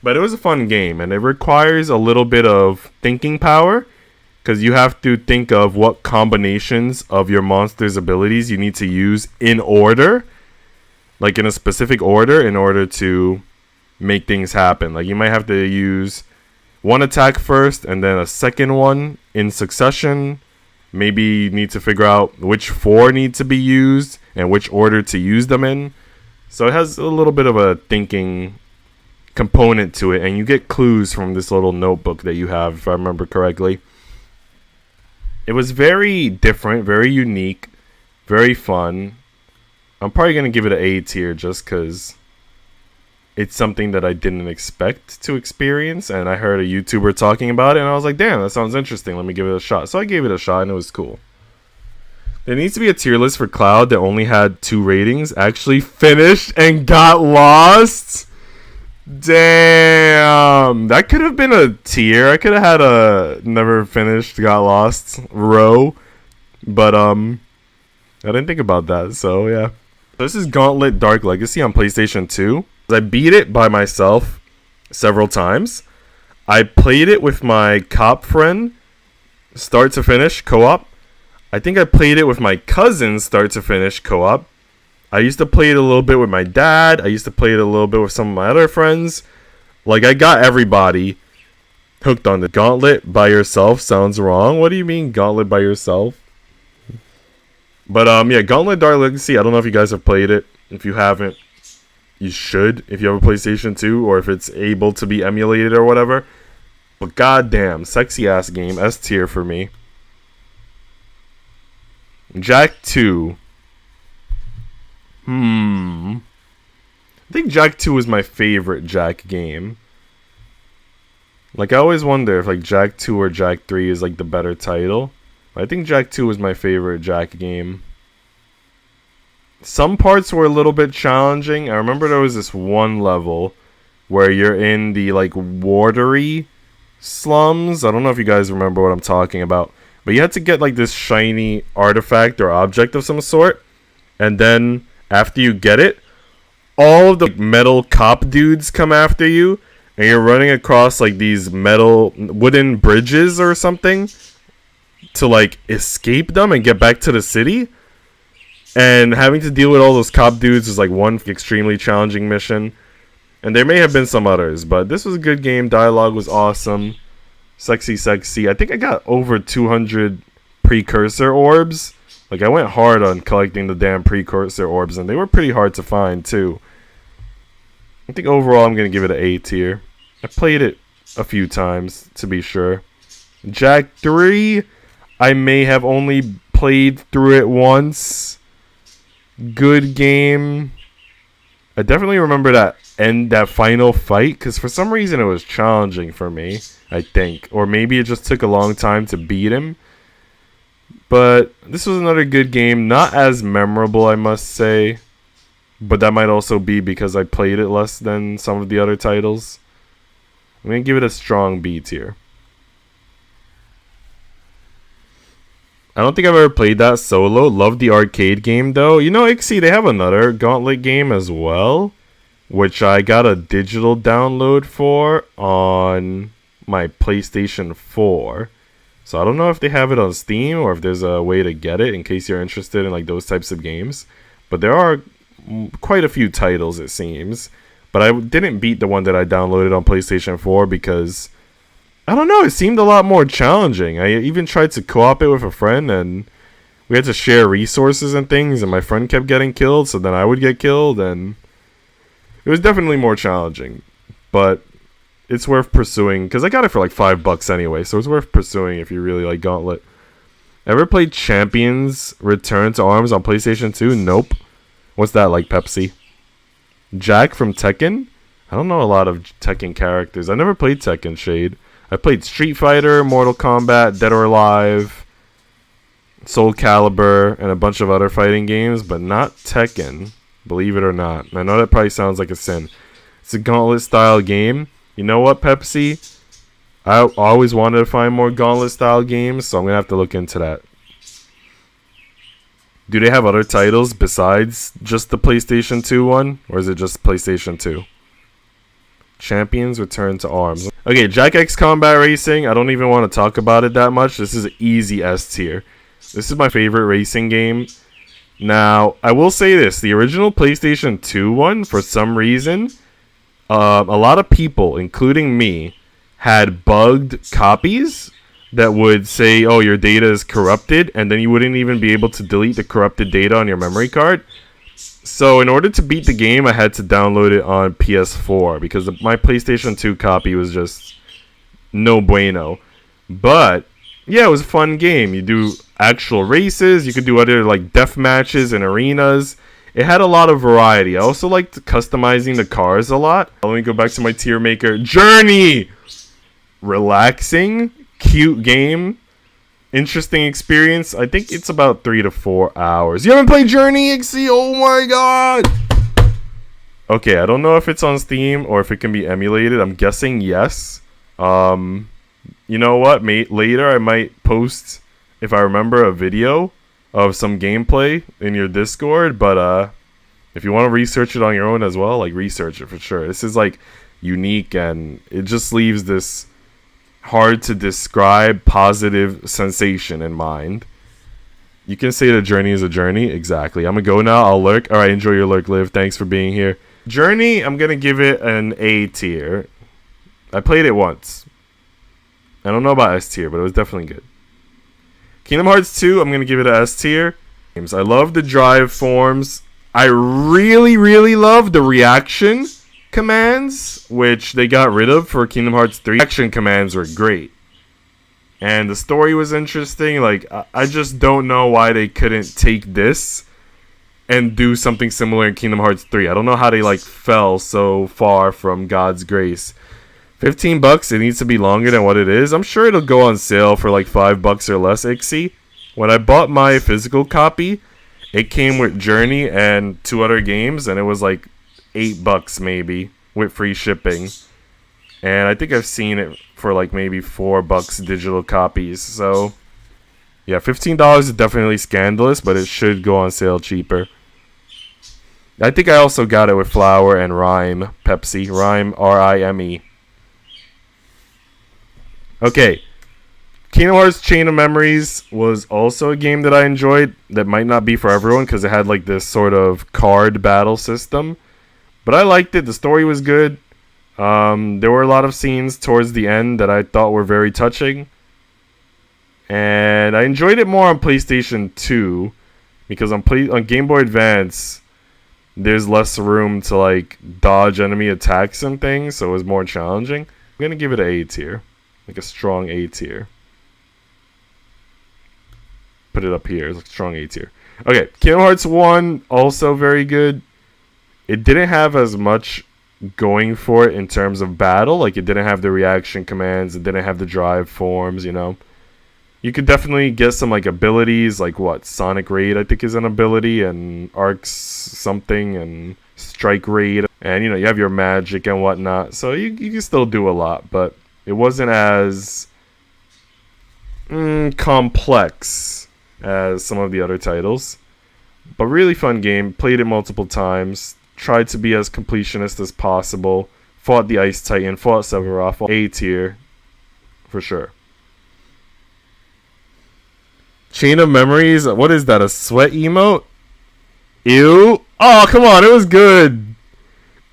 But it was a fun game, and it requires a little bit of thinking power, because you have to think of what combinations of your monster's abilities you need to use in order, like in a specific order, in order to make things happen. Like you might have to use one attack first and then a second one in succession. Maybe you need to figure out which 4 need to be used and which order to use them in. So it has a little bit of a thinking component to it, and you get clues from this little notebook that you have, if I remember correctly. It was very different, very unique, very fun. I'm probably going to give it an A tier just because it's something that I didn't expect to experience, and I heard a YouTuber talking about it, and I was like, damn, that sounds interesting. Let me give it a shot. So I gave it a shot, and it was cool. There needs to be a tier list for Cloud that only had 2 ratings. Actually finished and got lost. Damn. That could have been a tier. I could have had a never finished, got lost row. But, I didn't think about that, so yeah. This is Gauntlet Dark Legacy on PlayStation 2. I beat it by myself several times. I played it with my cop friend, start to finish, co-op. I think I played it with my cousin, start to finish, co-op. I used to play it a little bit with my dad. I used to play it a little bit with some of my other friends. Like, I got everybody hooked on the Gauntlet by yourself. Sounds wrong. What do you mean, Gauntlet by yourself? But, yeah, Gauntlet Dark Legacy, I don't know if you guys have played it. If you haven't, you should, if you have a PlayStation 2, or if it's able to be emulated or whatever. But goddamn, sexy ass game. S tier for me. Jak 2. I think Jak 2 is my favorite Jak game. Like, I always wonder if like Jak 2 or Jak 3 is like the better title. I think Jak 2 was my favorite Jak game. Some parts were a little bit challenging. I remember there was this one level where you're in the like watery slums. I don't know if you guys remember what I'm talking about. But you had to get like this shiny artifact or object of some sort. And then after you get it, all of the metal cop dudes come after you. And you're running across like these metal wooden bridges or something. to like escape them and get back to the city. And having to deal with all those cop dudes is like one extremely challenging mission. And there may have been some others, but this was a good game. Dialogue was awesome. Sexy. I think I got over 200 precursor orbs. Like, I went hard on collecting the damn precursor orbs, and they were pretty hard to find, too. I think overall I'm going to give it an A tier. I played it a few times, to be sure. Jak 3, I may have only played through it once. Good game. I definitely remember that final fight, because for some reason it was challenging for me, I think. Or maybe it just took a long time to beat him. But this was another good game. Not as memorable, I must say. But that might also be because I played it less than some of the other titles. I'm going to give it a strong B tier. I don't think I've ever played that solo. Love the arcade game, though. You know, Ixie, they have another Gauntlet game as well, which I got a digital download for on my PlayStation 4. So I don't know if they have it on Steam or if there's a way to get it in case you're interested in like those types of games. But there are quite a few titles, it seems. But I didn't beat the one that I downloaded on PlayStation 4 because, I don't know, it seemed a lot more challenging. I even tried to co-op it with a friend, and we had to share resources and things, and my friend kept getting killed, so then I would get killed, and it was definitely more challenging. But it's worth pursuing, because I got it for like $5 anyway, so it's worth pursuing if you really like Gauntlet. Ever played Champions Return to Arms on PlayStation 2? Nope. What's that like, Pepsi? Jak from Tekken? I don't know a lot of Tekken characters. I never played Tekken, Shade. I played Street Fighter, Mortal Kombat, Dead or Alive, Soul Calibur, and a bunch of other fighting games, but not Tekken, believe it or not. I know that probably sounds like a sin. It's a Gauntlet-style game. You know what, Pepsi? I always wanted to find more Gauntlet-style games, so I'm going to have to look into that. Do they have other titles besides just the PlayStation 2 one? Or is it just PlayStation 2? Champions Return to Arms. Okay, Jak X Combat Racing. I don't even want to talk about it that much. This is an easy S tier. This is my favorite racing game. Now, I will say this. The original PlayStation 2 one, for some reason, a lot of people, including me, had bugged copies that would say, oh, your data is corrupted, and then you wouldn't even be able to delete the corrupted data on your memory card. So in order to beat the game, I had to download it on PS4 because my PlayStation 2 copy was just no bueno. But yeah, it was a fun game. You do actual races, you could do other like death matches and arenas. It had a lot of variety. I also liked customizing the cars a lot. Let me go back to my Tiermaker. Journey! Relaxing, cute game, interesting experience. I think it's about 3 to 4 hours. You haven't played Journey, Ixie? Oh my god! Okay, I don't know if it's on Steam or if it can be emulated. I'm guessing yes. You know what? Later I might post, if I remember, a video of some gameplay in your Discord. But if you want to research it on your own as well, like research it for sure. This is like unique, and it just leaves this hard to describe positive sensation in mind. You can say the journey is a journey. Exactly. I'm gonna go now. I'll lurk. Alright, enjoy your lurk, Liv. Thanks for being here. Journey, I'm gonna give it an A tier. I played it once. I don't know about S tier, but it was definitely good. Kingdom Hearts 2, I'm gonna give it an S tier. I love the drive forms. I really love the reaction commands, which they got rid of for Kingdom Hearts 3. Action commands were great, and the story was interesting. Like, I just don't know why they couldn't take this and do something similar in Kingdom Hearts 3. I don't know how they like fell so far from God's grace. $15, it needs to be longer than what it is. I'm sure it'll go on sale for like $5 or less, Ixie. When I bought my physical copy, it came with Journey and 2 other games, and it was like $8 maybe with free shipping. And I think I've seen it for like maybe $4 digital copies. So yeah, $15 is definitely scandalous, but it should go on sale cheaper. I think I also got it with Flower and Rhyme Pepsi. Rhyme, R-I-M-E. Okay, Kingdom Hearts Chain of Memories was also a game that I enjoyed that might not be for everyone because it had like this sort of card battle system. But I liked it. The story was good. There were a lot of scenes towards the end that I thought were very touching. And I enjoyed it more on PlayStation 2 because on Game Boy Advance, there's less room to like dodge enemy attacks and things, so it was more challenging. I'm going to give it an A tier. Like a strong A tier. Put it up here. It's like strong A tier. Okay, Kingdom Hearts 1, also very good. It didn't have as much going for it in terms of battle. Like, it didn't have the reaction commands. It didn't have the drive forms, you know. You could definitely get some, like, abilities. Like, what? Sonic Raid, I think, is an ability. And Arcs something. And Strike Raid. And, you know, you have your magic and whatnot. So, you can still do a lot. But it wasn't as complex as some of the other titles. But really fun game. Played it multiple times. Tried to be as completionist as possible. Fought the Ice Titan. Fought Sephiroth. A tier. For sure. Chain of Memories. What is that? A sweat emote? Ew. Oh, come on. It was good.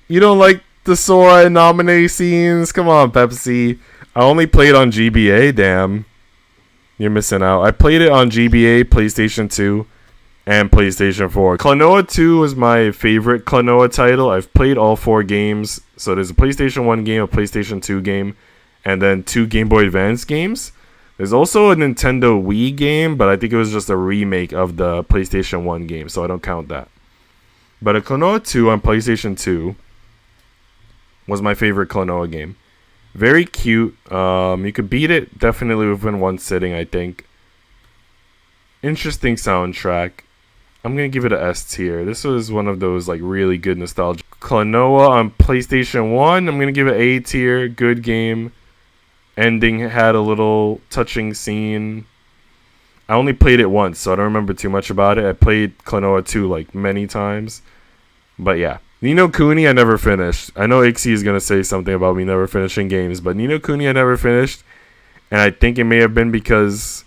You don't like the Sora and Naminé scenes? Come on, Pepsi. I only played on GBA. Damn. You're missing out. I played it on GBA, PlayStation 2, and PlayStation 4. Klonoa 2 was my favorite Klonoa title. I've played all 4 games. So there's a PlayStation 1 game, a PlayStation 2 game, and then 2 Game Boy Advance games. There's also a Nintendo Wii game, but I think it was just a remake of the PlayStation 1 game, so I don't count that. But a Klonoa 2 on PlayStation 2 was my favorite Klonoa game. Very cute. You could beat it definitely within one sitting, I think. Interesting soundtrack. I'm going to give it an S tier. This was one of those like really good nostalgia. Klonoa on PlayStation 1. I'm going to give it A tier. Good game. Ending had a little touching scene. I only played it once, so I don't remember too much about it. I played Klonoa 2 like many times. But yeah. Ni no Kuni I never finished. I know Ixie is going to say something about me never finishing games, but Ni no Kuni I never finished. And I think it may have been because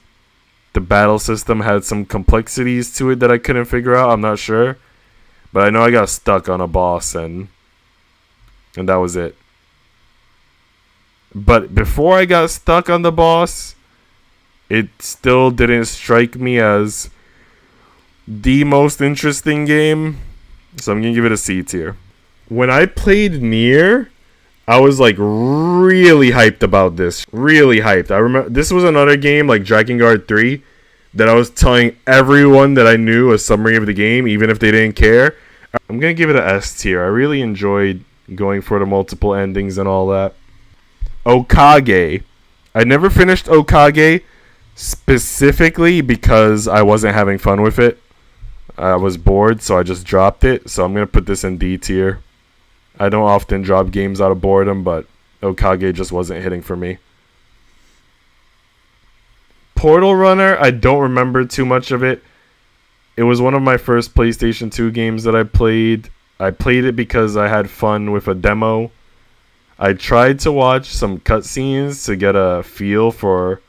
the battle system had some complexities to it that I couldn't figure out. I'm not sure. But I know I got stuck on a boss and that was it. But before I got stuck on the boss, it still didn't strike me as the most interesting game. So I'm going to give it a C tier. When I played Nier, I was like really hyped about this. Really hyped. I remember this was another game like Drakengard 3 that I was telling everyone that I knew a summary of the game, even if they didn't care. I'm going to give it an S tier. I really enjoyed going for the multiple endings and all that. Okage. I never finished Okage specifically because I wasn't having fun with it. I was bored, so I just dropped it. So I'm going to put this in D tier. I don't often drop games out of boredom, but Okage just wasn't hitting for me. Portal Runner, I don't remember too much of it. It was one of my first PlayStation 2 games that I played. I played it because I had fun with a demo. I tried to watch some cutscenes to get a feel for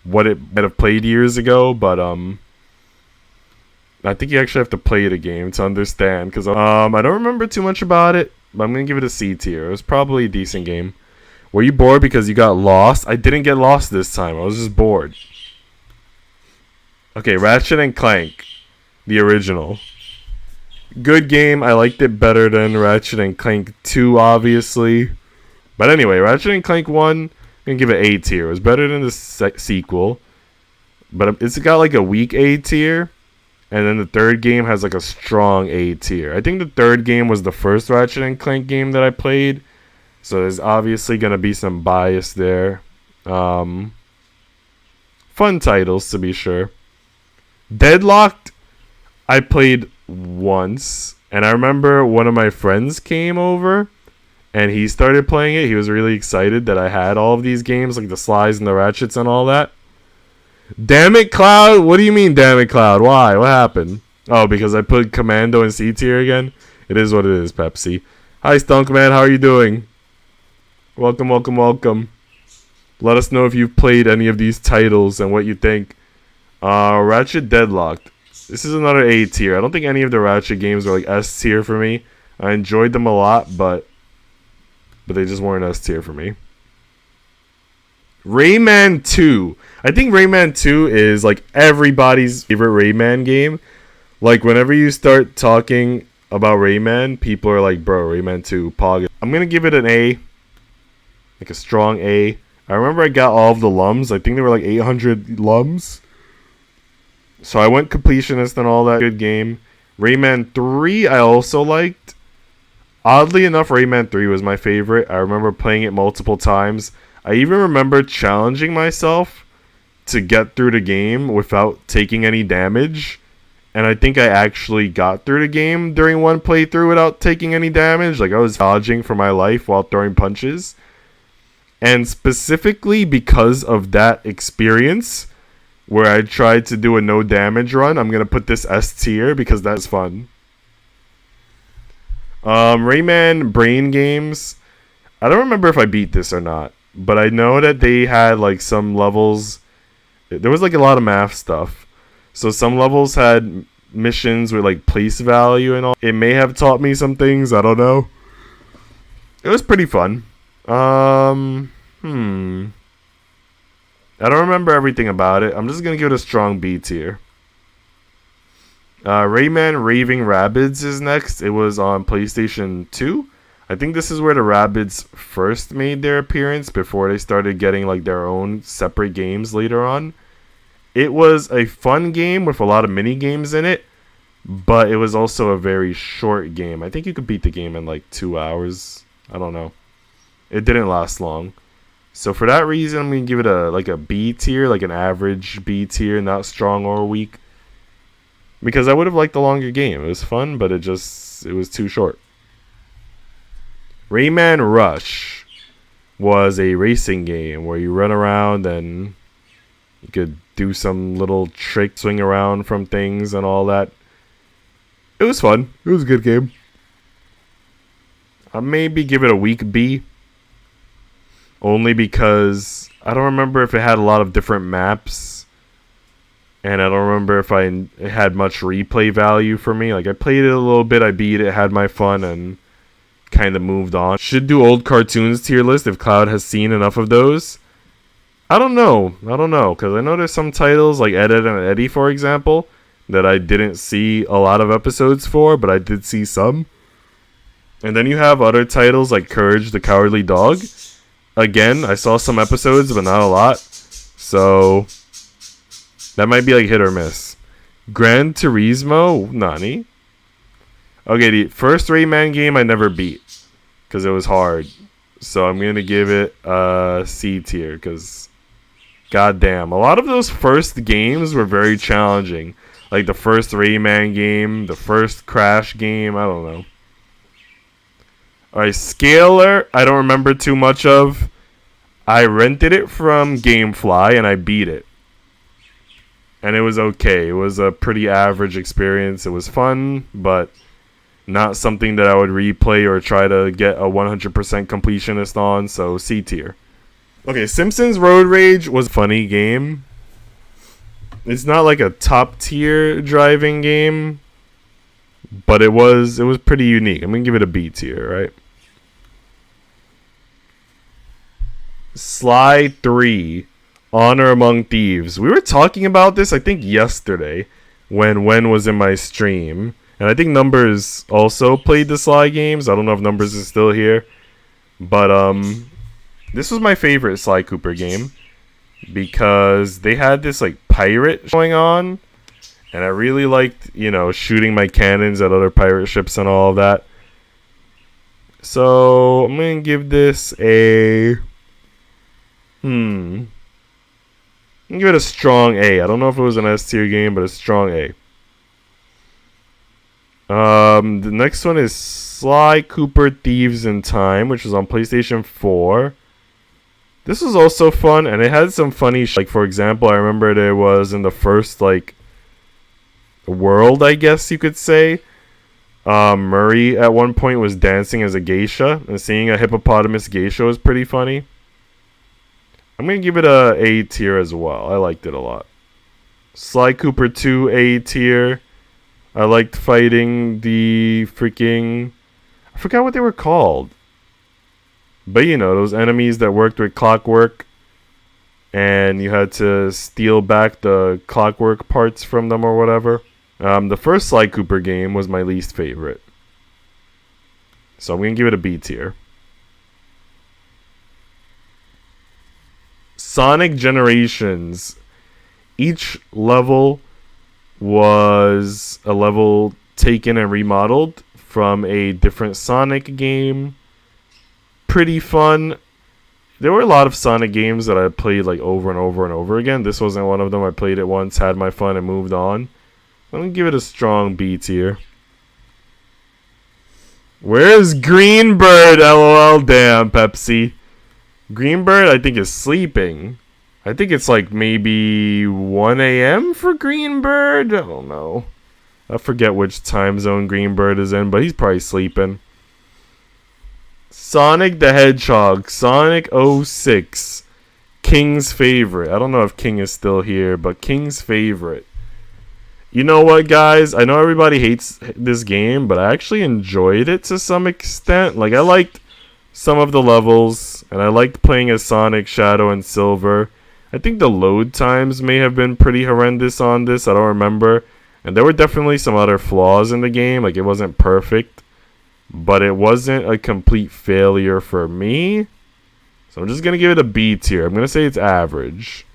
what it might have played years ago, but I think you actually have to play the game to understand, because I don't remember too much about it, but I'm going to give it a C tier. It was probably a decent game. Were you bored because you got lost? I didn't get lost this time. I was just bored. Okay, Ratchet and Clank, the original. Good game. I liked it better than Ratchet and Clank 2, obviously. But anyway, Ratchet and Clank 1, I'm going to give it A tier. It was better than the sequel, but it's got like a weak A tier. And then the third game has like a strong A tier. I think the third game was the first Ratchet and Clank game that I played. So there's obviously going to be some bias there. Fun titles, to be sure. Deadlocked, I played once. And I remember one of my friends came over. And he started playing it. He was really excited that I had all of these games. Like the Slides and the Ratchets and all that. Damn it, Cloud! What do you mean, damn it, Cloud? Why? What happened? Oh, because I put Commando in C tier again? It is what it is, Pepsi. Hi, Stunkman. How are you doing? Welcome, welcome, welcome. Let us know if you've played any of these titles and what you think. Ratchet Deadlocked. This is another A tier. I don't think any of the Ratchet games are like S tier for me. I enjoyed them a lot, but they just weren't S tier for me. Rayman 2. I think Rayman 2 is like everybody's favorite Rayman game. Like whenever you start talking about Rayman, people are like, bro, Rayman 2, Pog. I'm going to give it an A. Like a strong A. I remember I got all of the lums. I think there were like 800 lums. So I went completionist and all that. Good game. Rayman 3 I also liked. Oddly enough, Rayman 3 was my favorite. I remember playing it multiple times. I even remember challenging myself to get through the game without taking any damage. And I think I actually got through the game during one playthrough without taking any damage. Like I was dodging for my life while throwing punches. And specifically because of that experience where I tried to do a no damage run, I'm going to put this S tier because that's fun. Rayman Brain Games. I don't remember if I beat this or not, but I know that they had like some levels. There was like a lot of math stuff. So some levels had missions with like place value and all. It may have taught me some things. I don't know. It was pretty fun. I don't remember everything about it. I'm just going to give it a strong B tier. Rayman Raving Rabbids is next. It was on PlayStation 2. I think this is where the Rabbids first made their appearance before they started getting like their own separate games later on. It was a fun game with a lot of mini games in it, but it was also a very short game. I think you could beat the game in like 2 hours. I don't know. It didn't last long. So for that reason, I'm going to give it a B tier, like an average B tier, not strong or weak. Because I would have liked the longer game. It was fun, but it was too short. Rayman Rush was a racing game where you run around and you could do some little trick, swing around from things and all that. It was fun. It was a good game. I'll maybe give it a weak B. Only because I don't remember if it had a lot of different maps. And I don't remember if it had much replay value for me. Like, I played it a little bit, I beat it, had my fun, and kind of moved on. Should do old cartoons tier list if Cloud has seen enough of those. I don't know, because I know there's some titles, like Ed, Edd and Eddy, for example, that I didn't see a lot of episodes for, but I did see some. And then you have other titles like Courage the Cowardly Dog. Again, I saw some episodes, but not a lot. So that might be like hit or miss. Gran Turismo? Nani? Okay, the first Rayman game I never beat because it was hard. So I'm going to give it a C tier because goddamn, a lot of those first games were very challenging. Like the first Rayman game, the first Crash game, I don't know. Alright, Scalar, I don't remember too much of. I rented it from Gamefly and I beat it. And it was okay. It was a pretty average experience. It was fun, but not something that I would replay or try to get a 100% completionist on, so C tier. Okay, Simpsons Road Rage was a funny game. It's not like a top tier driving game, but it was pretty unique. I'm going to give it a B tier, right? Sly 3, Honor Among Thieves. We were talking about this, I think, yesterday when was in my stream. And I think Numbers also played the Sly games. I don't know if Numbers is still here. But this was my favorite Sly Cooper game because they had this like pirate going on. And I really liked, shooting my cannons at other pirate ships and all of that. So I'm going to give this a... I'm going to give it a strong A. I don't know if it was an S tier game, but a strong A. The next one is Sly Cooper Thieves in Time, which was on PlayStation 4. This was also fun, and it had some funny like, for example, I remember there was in the first, like, world, I guess you could say, Murray at one point was dancing as a geisha, and seeing a hippopotamus geisha was pretty funny. I'm going to give it a A tier as well. I liked it a lot. Sly Cooper 2 A tier. I liked fighting the freaking... I forgot what they were called. But you know, those enemies that worked with clockwork. And you had to steal back the clockwork parts from them or whatever. The first Sly Cooper game was my least favorite. So I'm going to give it a B tier. Sonic Generations. Each level was a level taken and remodeled from a different Sonic game. Pretty fun. There were a lot of Sonic games that I played like over and over and over again. This wasn't one of them. I played it once, had my fun, and moved on. I'm going to give it a strong B tier. Where's Greenbird? LOL. Damn, Pepsi. Greenbird, I think, is sleeping. I think it's like maybe 1 a.m. for Greenbird. I don't know. I forget which time zone Greenbird is in, but he's probably sleeping. Sonic the Hedgehog. Sonic 06. King's favorite. I don't know if King is still here, but King's favorite. You know what, guys? I know everybody hates this game, but I actually enjoyed it to some extent. Like, I liked some of the levels, and I liked playing as Sonic, Shadow, and Silver. I think the load times may have been pretty horrendous on this. I don't remember. And there were definitely some other flaws in the game. Like, it wasn't perfect, but it wasn't a complete failure for me. So I'm just going to give it a B tier. I'm going to say it's average.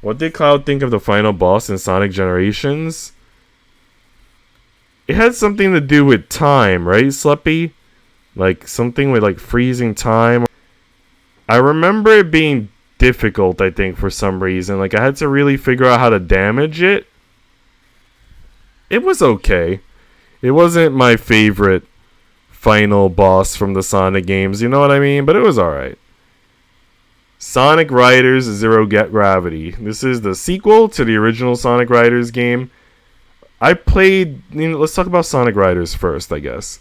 What did Cloud think of the final boss in Sonic Generations? It had something to do with time, right, Sleppy? Like, something with, like, freezing time. I remember it being difficult, I think, for some reason. Like, I had to really figure out how to damage it. It was okay. It wasn't my favorite final boss from the Sonic games, you know what I mean? But it was alright. Sonic Riders Zero Gravity. This is the sequel to the original Sonic Riders game. I played... let's talk about Sonic Riders first, I guess.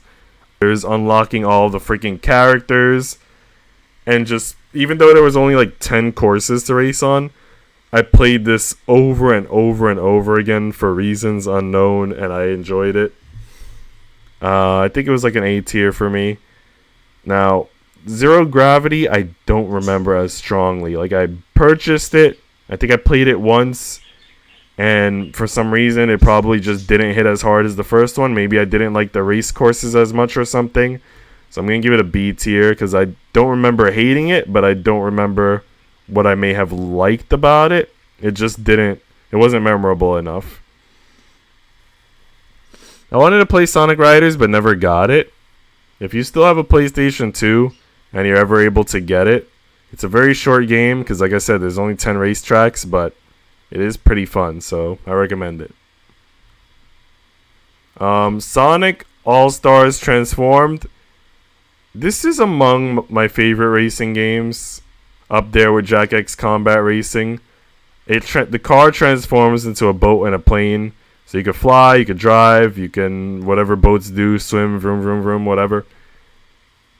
There's unlocking all the freaking characters. And just... even though there was only like 10 courses to race on, I played this over and over and over again for reasons unknown, and I enjoyed it. I think it was like an A tier for me. Now... Zero Gravity, I don't remember as strongly. Like, I purchased it. I think I played it once. And for some reason, it probably just didn't hit as hard as the first one. Maybe I didn't like the race courses as much or something. So I'm going to give it a B tier because I don't remember hating it, but I don't remember what I may have liked about it. It just didn't... it wasn't memorable enough. I wanted to play Sonic Riders, but never got it. If you still have a PlayStation 2... and you're ever able to get it, it's a very short game because, like I said, there's only 10 racetracks, but it is pretty fun, so I recommend it. Sonic All-Stars Transformed. This is among my favorite racing games, up there with Jack X Combat Racing. The car transforms into a boat and a plane, so you can fly, you can drive, you can whatever boats do, swim, vroom, vroom, vroom, whatever.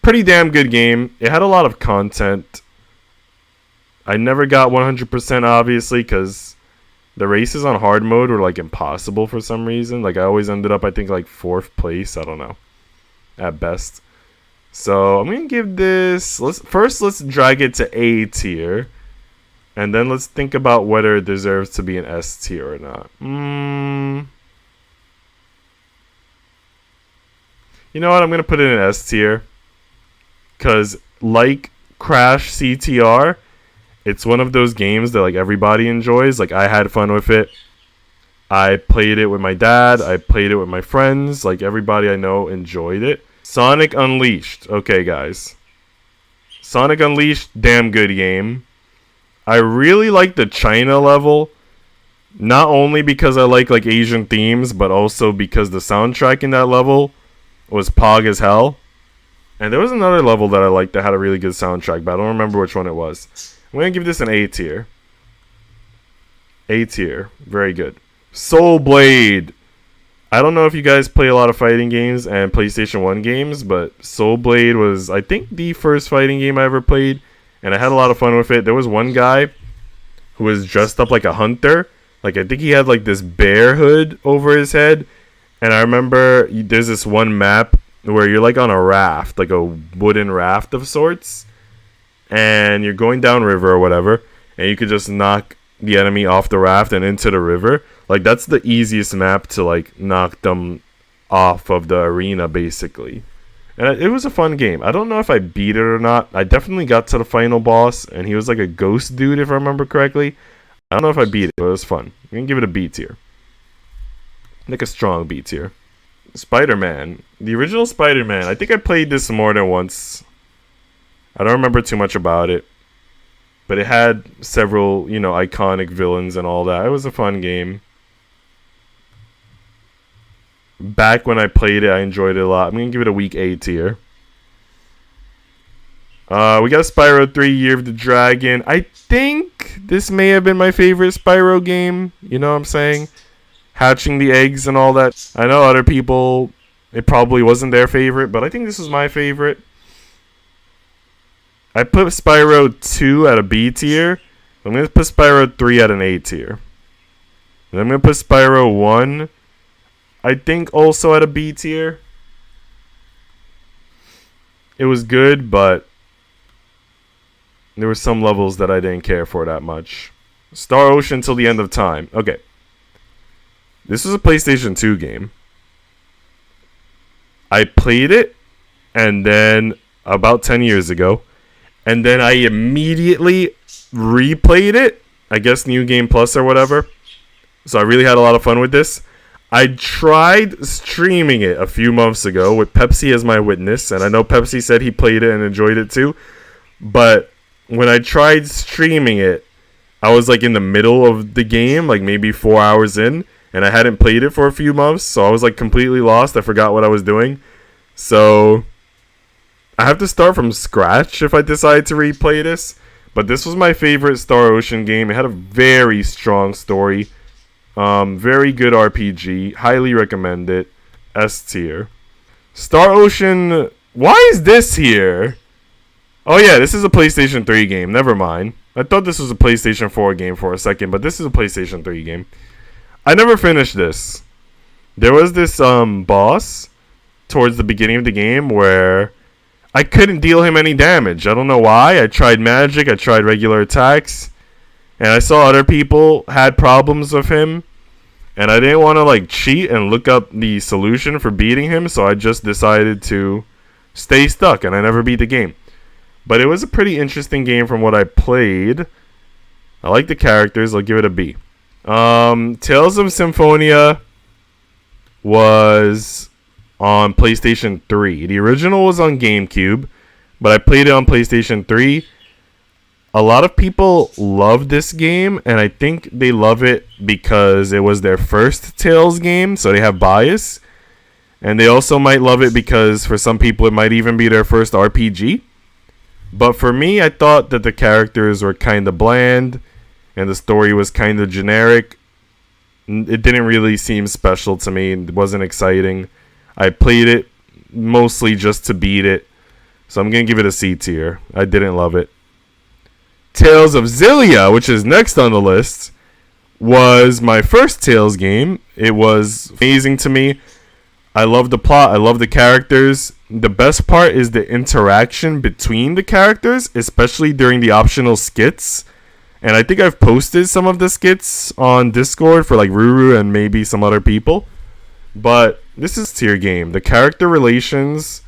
Pretty damn good game. It had a lot of content. I never got 100% obviously because the races on hard mode were like impossible for some reason. Like I always ended up I think like 4th place. I don't know. At best. So I'm going to give this... let's drag it to A tier. And then let's think about whether it deserves to be an S tier or not. You know what? I'm going to put it in S tier. Because, like Crash CTR, it's one of those games that like everybody enjoys. Like, I had fun with it. I played it with my dad. I played it with my friends. Like, everybody I know enjoyed it. Sonic Unleashed. Okay, guys. Sonic Unleashed, damn good game. I really like the China level. Not only because I like Asian themes, but also because the soundtrack in that level was pog as hell. And there was another level that I liked that had a really good soundtrack, but I don't remember which one it was. I'm going to give this an A tier. A tier. Very good. Soul Blade. I don't know if you guys play a lot of fighting games and PlayStation 1 games, but Soul Blade was, I think, the first fighting game I ever played. and I had a lot of fun with it. There was one guy who was dressed up like a hunter. Like, I think he had like this bear hood over his head. And I remember there's this one map where you're like on a raft, like a wooden raft of sorts. And you're going down river or whatever. And you could just knock the enemy off the raft and into the river. Like, that's the easiest map to like knock them off of the arena, basically. And it was a fun game. I don't know if I beat it or not. I definitely got to the final boss, and he was like a ghost dude, if I remember correctly. I don't know if I beat it, but it was fun. I'm going to give it a B tier. Like a strong B tier. Spider-Man. The original Spider-Man. I think I played this more than once. I don't remember too much about it. But it had several, iconic villains and all that. It was a fun game. Back when I played it, I enjoyed it a lot. I'm going to give it a weak A tier. We got Spyro 3 Year of the Dragon. I think this may have been my favorite Spyro game. You know what I'm saying? Hatching the eggs and all that. I know other people, it probably wasn't their favorite, but I think this was my favorite. I put Spyro 2 at a B tier. I'm going to put Spyro 3 at an A tier. And I'm going to put Spyro 1, I think, also at a B tier. It was good, but there were some levels that I didn't care for that much. Star Ocean Till the End of Time. Okay. This was a PlayStation 2 game. I played it, and then about 10 years ago, and then I immediately replayed it. I guess New Game Plus or whatever. So I really had a lot of fun with this. I tried streaming it a few months ago with Pepsi as my witness, and I know Pepsi said he played it and enjoyed it too. But when I tried streaming it, I was like in the middle of the game, like maybe 4 hours in, and I hadn't played it for a few months, so I was like completely lost. I forgot what I was doing. So I have to start from scratch if I decide to replay this. But this was my favorite Star Ocean game. It had a very strong story. Very good RPG. Highly recommend it. S tier. Star Ocean. Why is this here? Oh yeah, this is a PlayStation 3 game. Never mind. I thought this was a PlayStation 4 game for a second, but this is a PlayStation 3 game. I never finished this. There was this boss towards the beginning of the game where I couldn't deal him any damage. I don't know why. I tried magic. I tried regular attacks. And I saw other people had problems with him. And I didn't want to like cheat and look up the solution for beating him. So I just decided to stay stuck. And I never beat the game. But it was a pretty interesting game from what I played. I like the characters. I'll give it a B. Tales of Symphonia was on PlayStation 3. The original was on GameCube. But I played it on PlayStation 3. A lot of people love this game, and I think they love it because it was their first Tales game, so they have bias. And they also might love it because for some people it might even be their first RPG. But for me, I thought that the characters were kind of bland, and the story was kind of generic. It didn't really seem special to me. It wasn't exciting. I played it mostly just to beat it, so I'm going to give it a C tier. I didn't love it. Tales of Xillia, which is next on the list, was my first Tales game. It was amazing to me. I love the plot. I love the characters. The best part is the interaction between the characters, especially during the optional skits. And I think I've posted some of the skits on Discord for like Ruru and maybe some other people. But this is a tier game. The character relations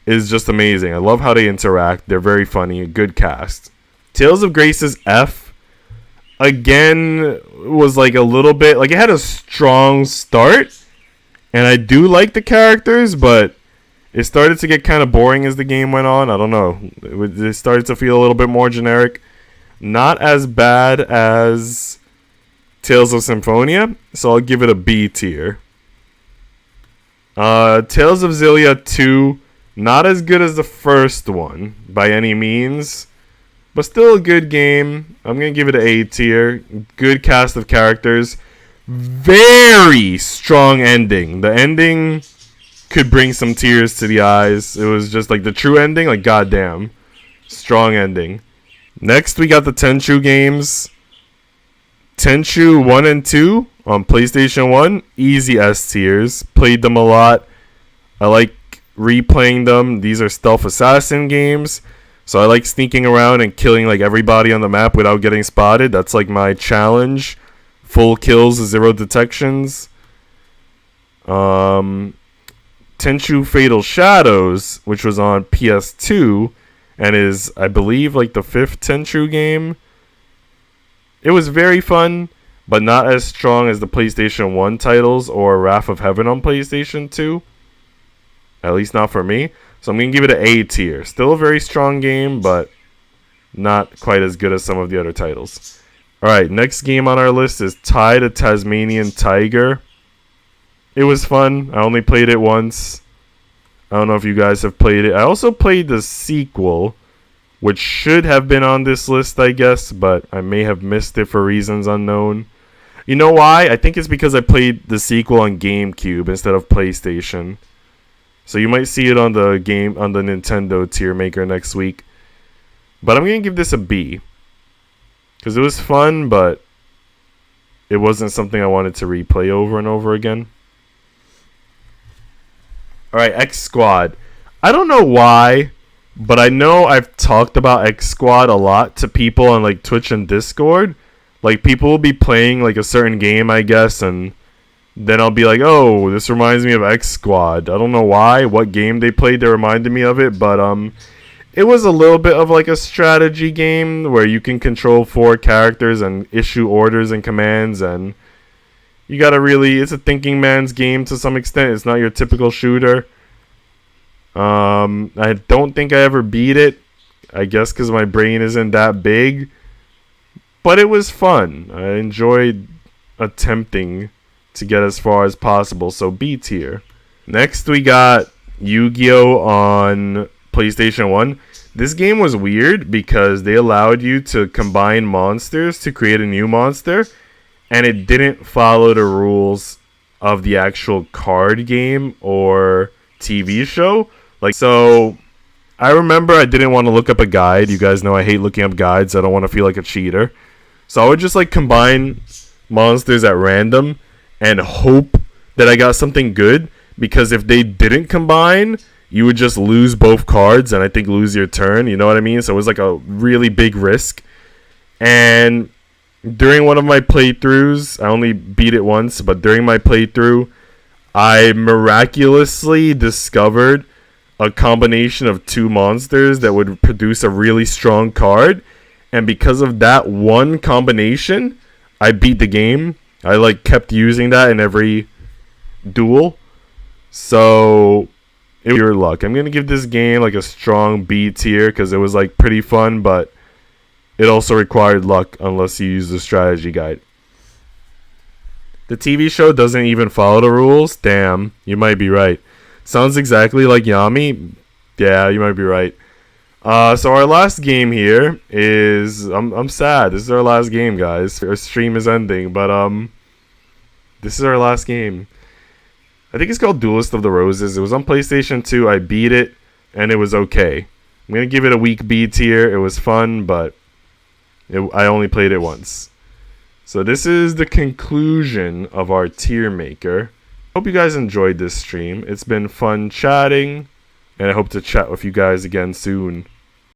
is just amazing. I love how they interact. They're very funny. A good cast. Tales of Grace's F, again, was like a little bit, like it had a strong start, and I do like the characters, but it started to get kind of boring as the game went on. I don't know. It started to feel a little bit more generic. Not as bad as Tales of Symphonia, so I'll give it a B tier. Tales of Xillia 2, not as good as the first one by any means. But still a good game. I'm going to give it an A tier. Good cast of characters. Very strong ending. The ending could bring some tears to the eyes. It was just like the true ending. Like, goddamn. Strong ending. Next, we got the Tenchu games. Tenchu 1 and 2 on PlayStation 1. Easy S tiers. Played them a lot. I like replaying them. These are stealth assassin games. So I like sneaking around and killing like everybody on the map without getting spotted. That's like my challenge. Full kills, 0 detections. Tenchu Fatal Shadows, which was on PS2 and is, I believe, like the 5th Tenchu game. It was very fun, but not as strong as the PlayStation 1 titles or Wrath of Heaven on PlayStation 2. At least not for me. So I'm going to give it an A tier. Still a very strong game, but not quite as good as some of the other titles. Alright, next game on our list is Tide of Tasmanian Tiger. It was fun. I only played it once. I don't know if you guys have played it. I also played the sequel, which should have been on this list, I guess, but I may have missed it for reasons unknown. You know why? I think it's because I played the sequel on GameCube instead of PlayStation. So you might see it on the Nintendo Tiermaker next week. But I'm going to give this a B. Because it was fun, but it wasn't something I wanted to replay over and over again. Alright, X Squad. I don't know why, but I know I've talked about X Squad a lot to people on like Twitch and Discord. Like people will be playing like a certain game, I guess, and then I'll be like, oh, this reminds me of X Squad. I don't know why, what game they played that reminded me of it, but it was a little bit of like a strategy game where you can control 4 characters and issue orders and commands, and you gotta really, it's a thinking man's game to some extent. It's not your typical shooter. I don't think I ever beat it, I guess because my brain isn't that big, but it was fun. I enjoyed attempting to get as far as possible, so B tier. Next we got Yu-Gi-Oh! On PlayStation 1. This game was weird because they allowed you to combine monsters to create a new monster, and it didn't follow the rules of the actual card game or TV show. Like, so I remember I didn't want to look up a guide. You guys know I hate looking up guides. I don't want to feel like a cheater. So I would just like combine monsters at random and hope that I got something good, because if they didn't combine, you would just lose both cards and I think lose your turn, you know what I mean? So it was like a really big risk. And during one of my playthroughs, I only beat it once, but during my playthrough, I miraculously discovered a combination of 2 monsters that would produce a really strong card. And because of that one combination, I beat the game. I like kept using that in every duel. So it was pure luck. I'm gonna give this game like a strong B tier because it was like pretty fun, but it also required luck unless you use the strategy guide. The TV show doesn't even follow the rules. Damn, you might be right. Sounds exactly like Yami. Yeah, you might be right. So our last game here is I'm sad. This is our last game, guys. Our stream is ending, but this is our last game. I think it's called Duelist of the Roses. It was on PlayStation 2. I beat it, and it was okay. I'm gonna give it a weak B tier. It was fun, but I only played it once. So this is the conclusion of our tier maker. Hope you guys enjoyed this stream. It's been fun chatting, and I hope to chat with you guys again soon.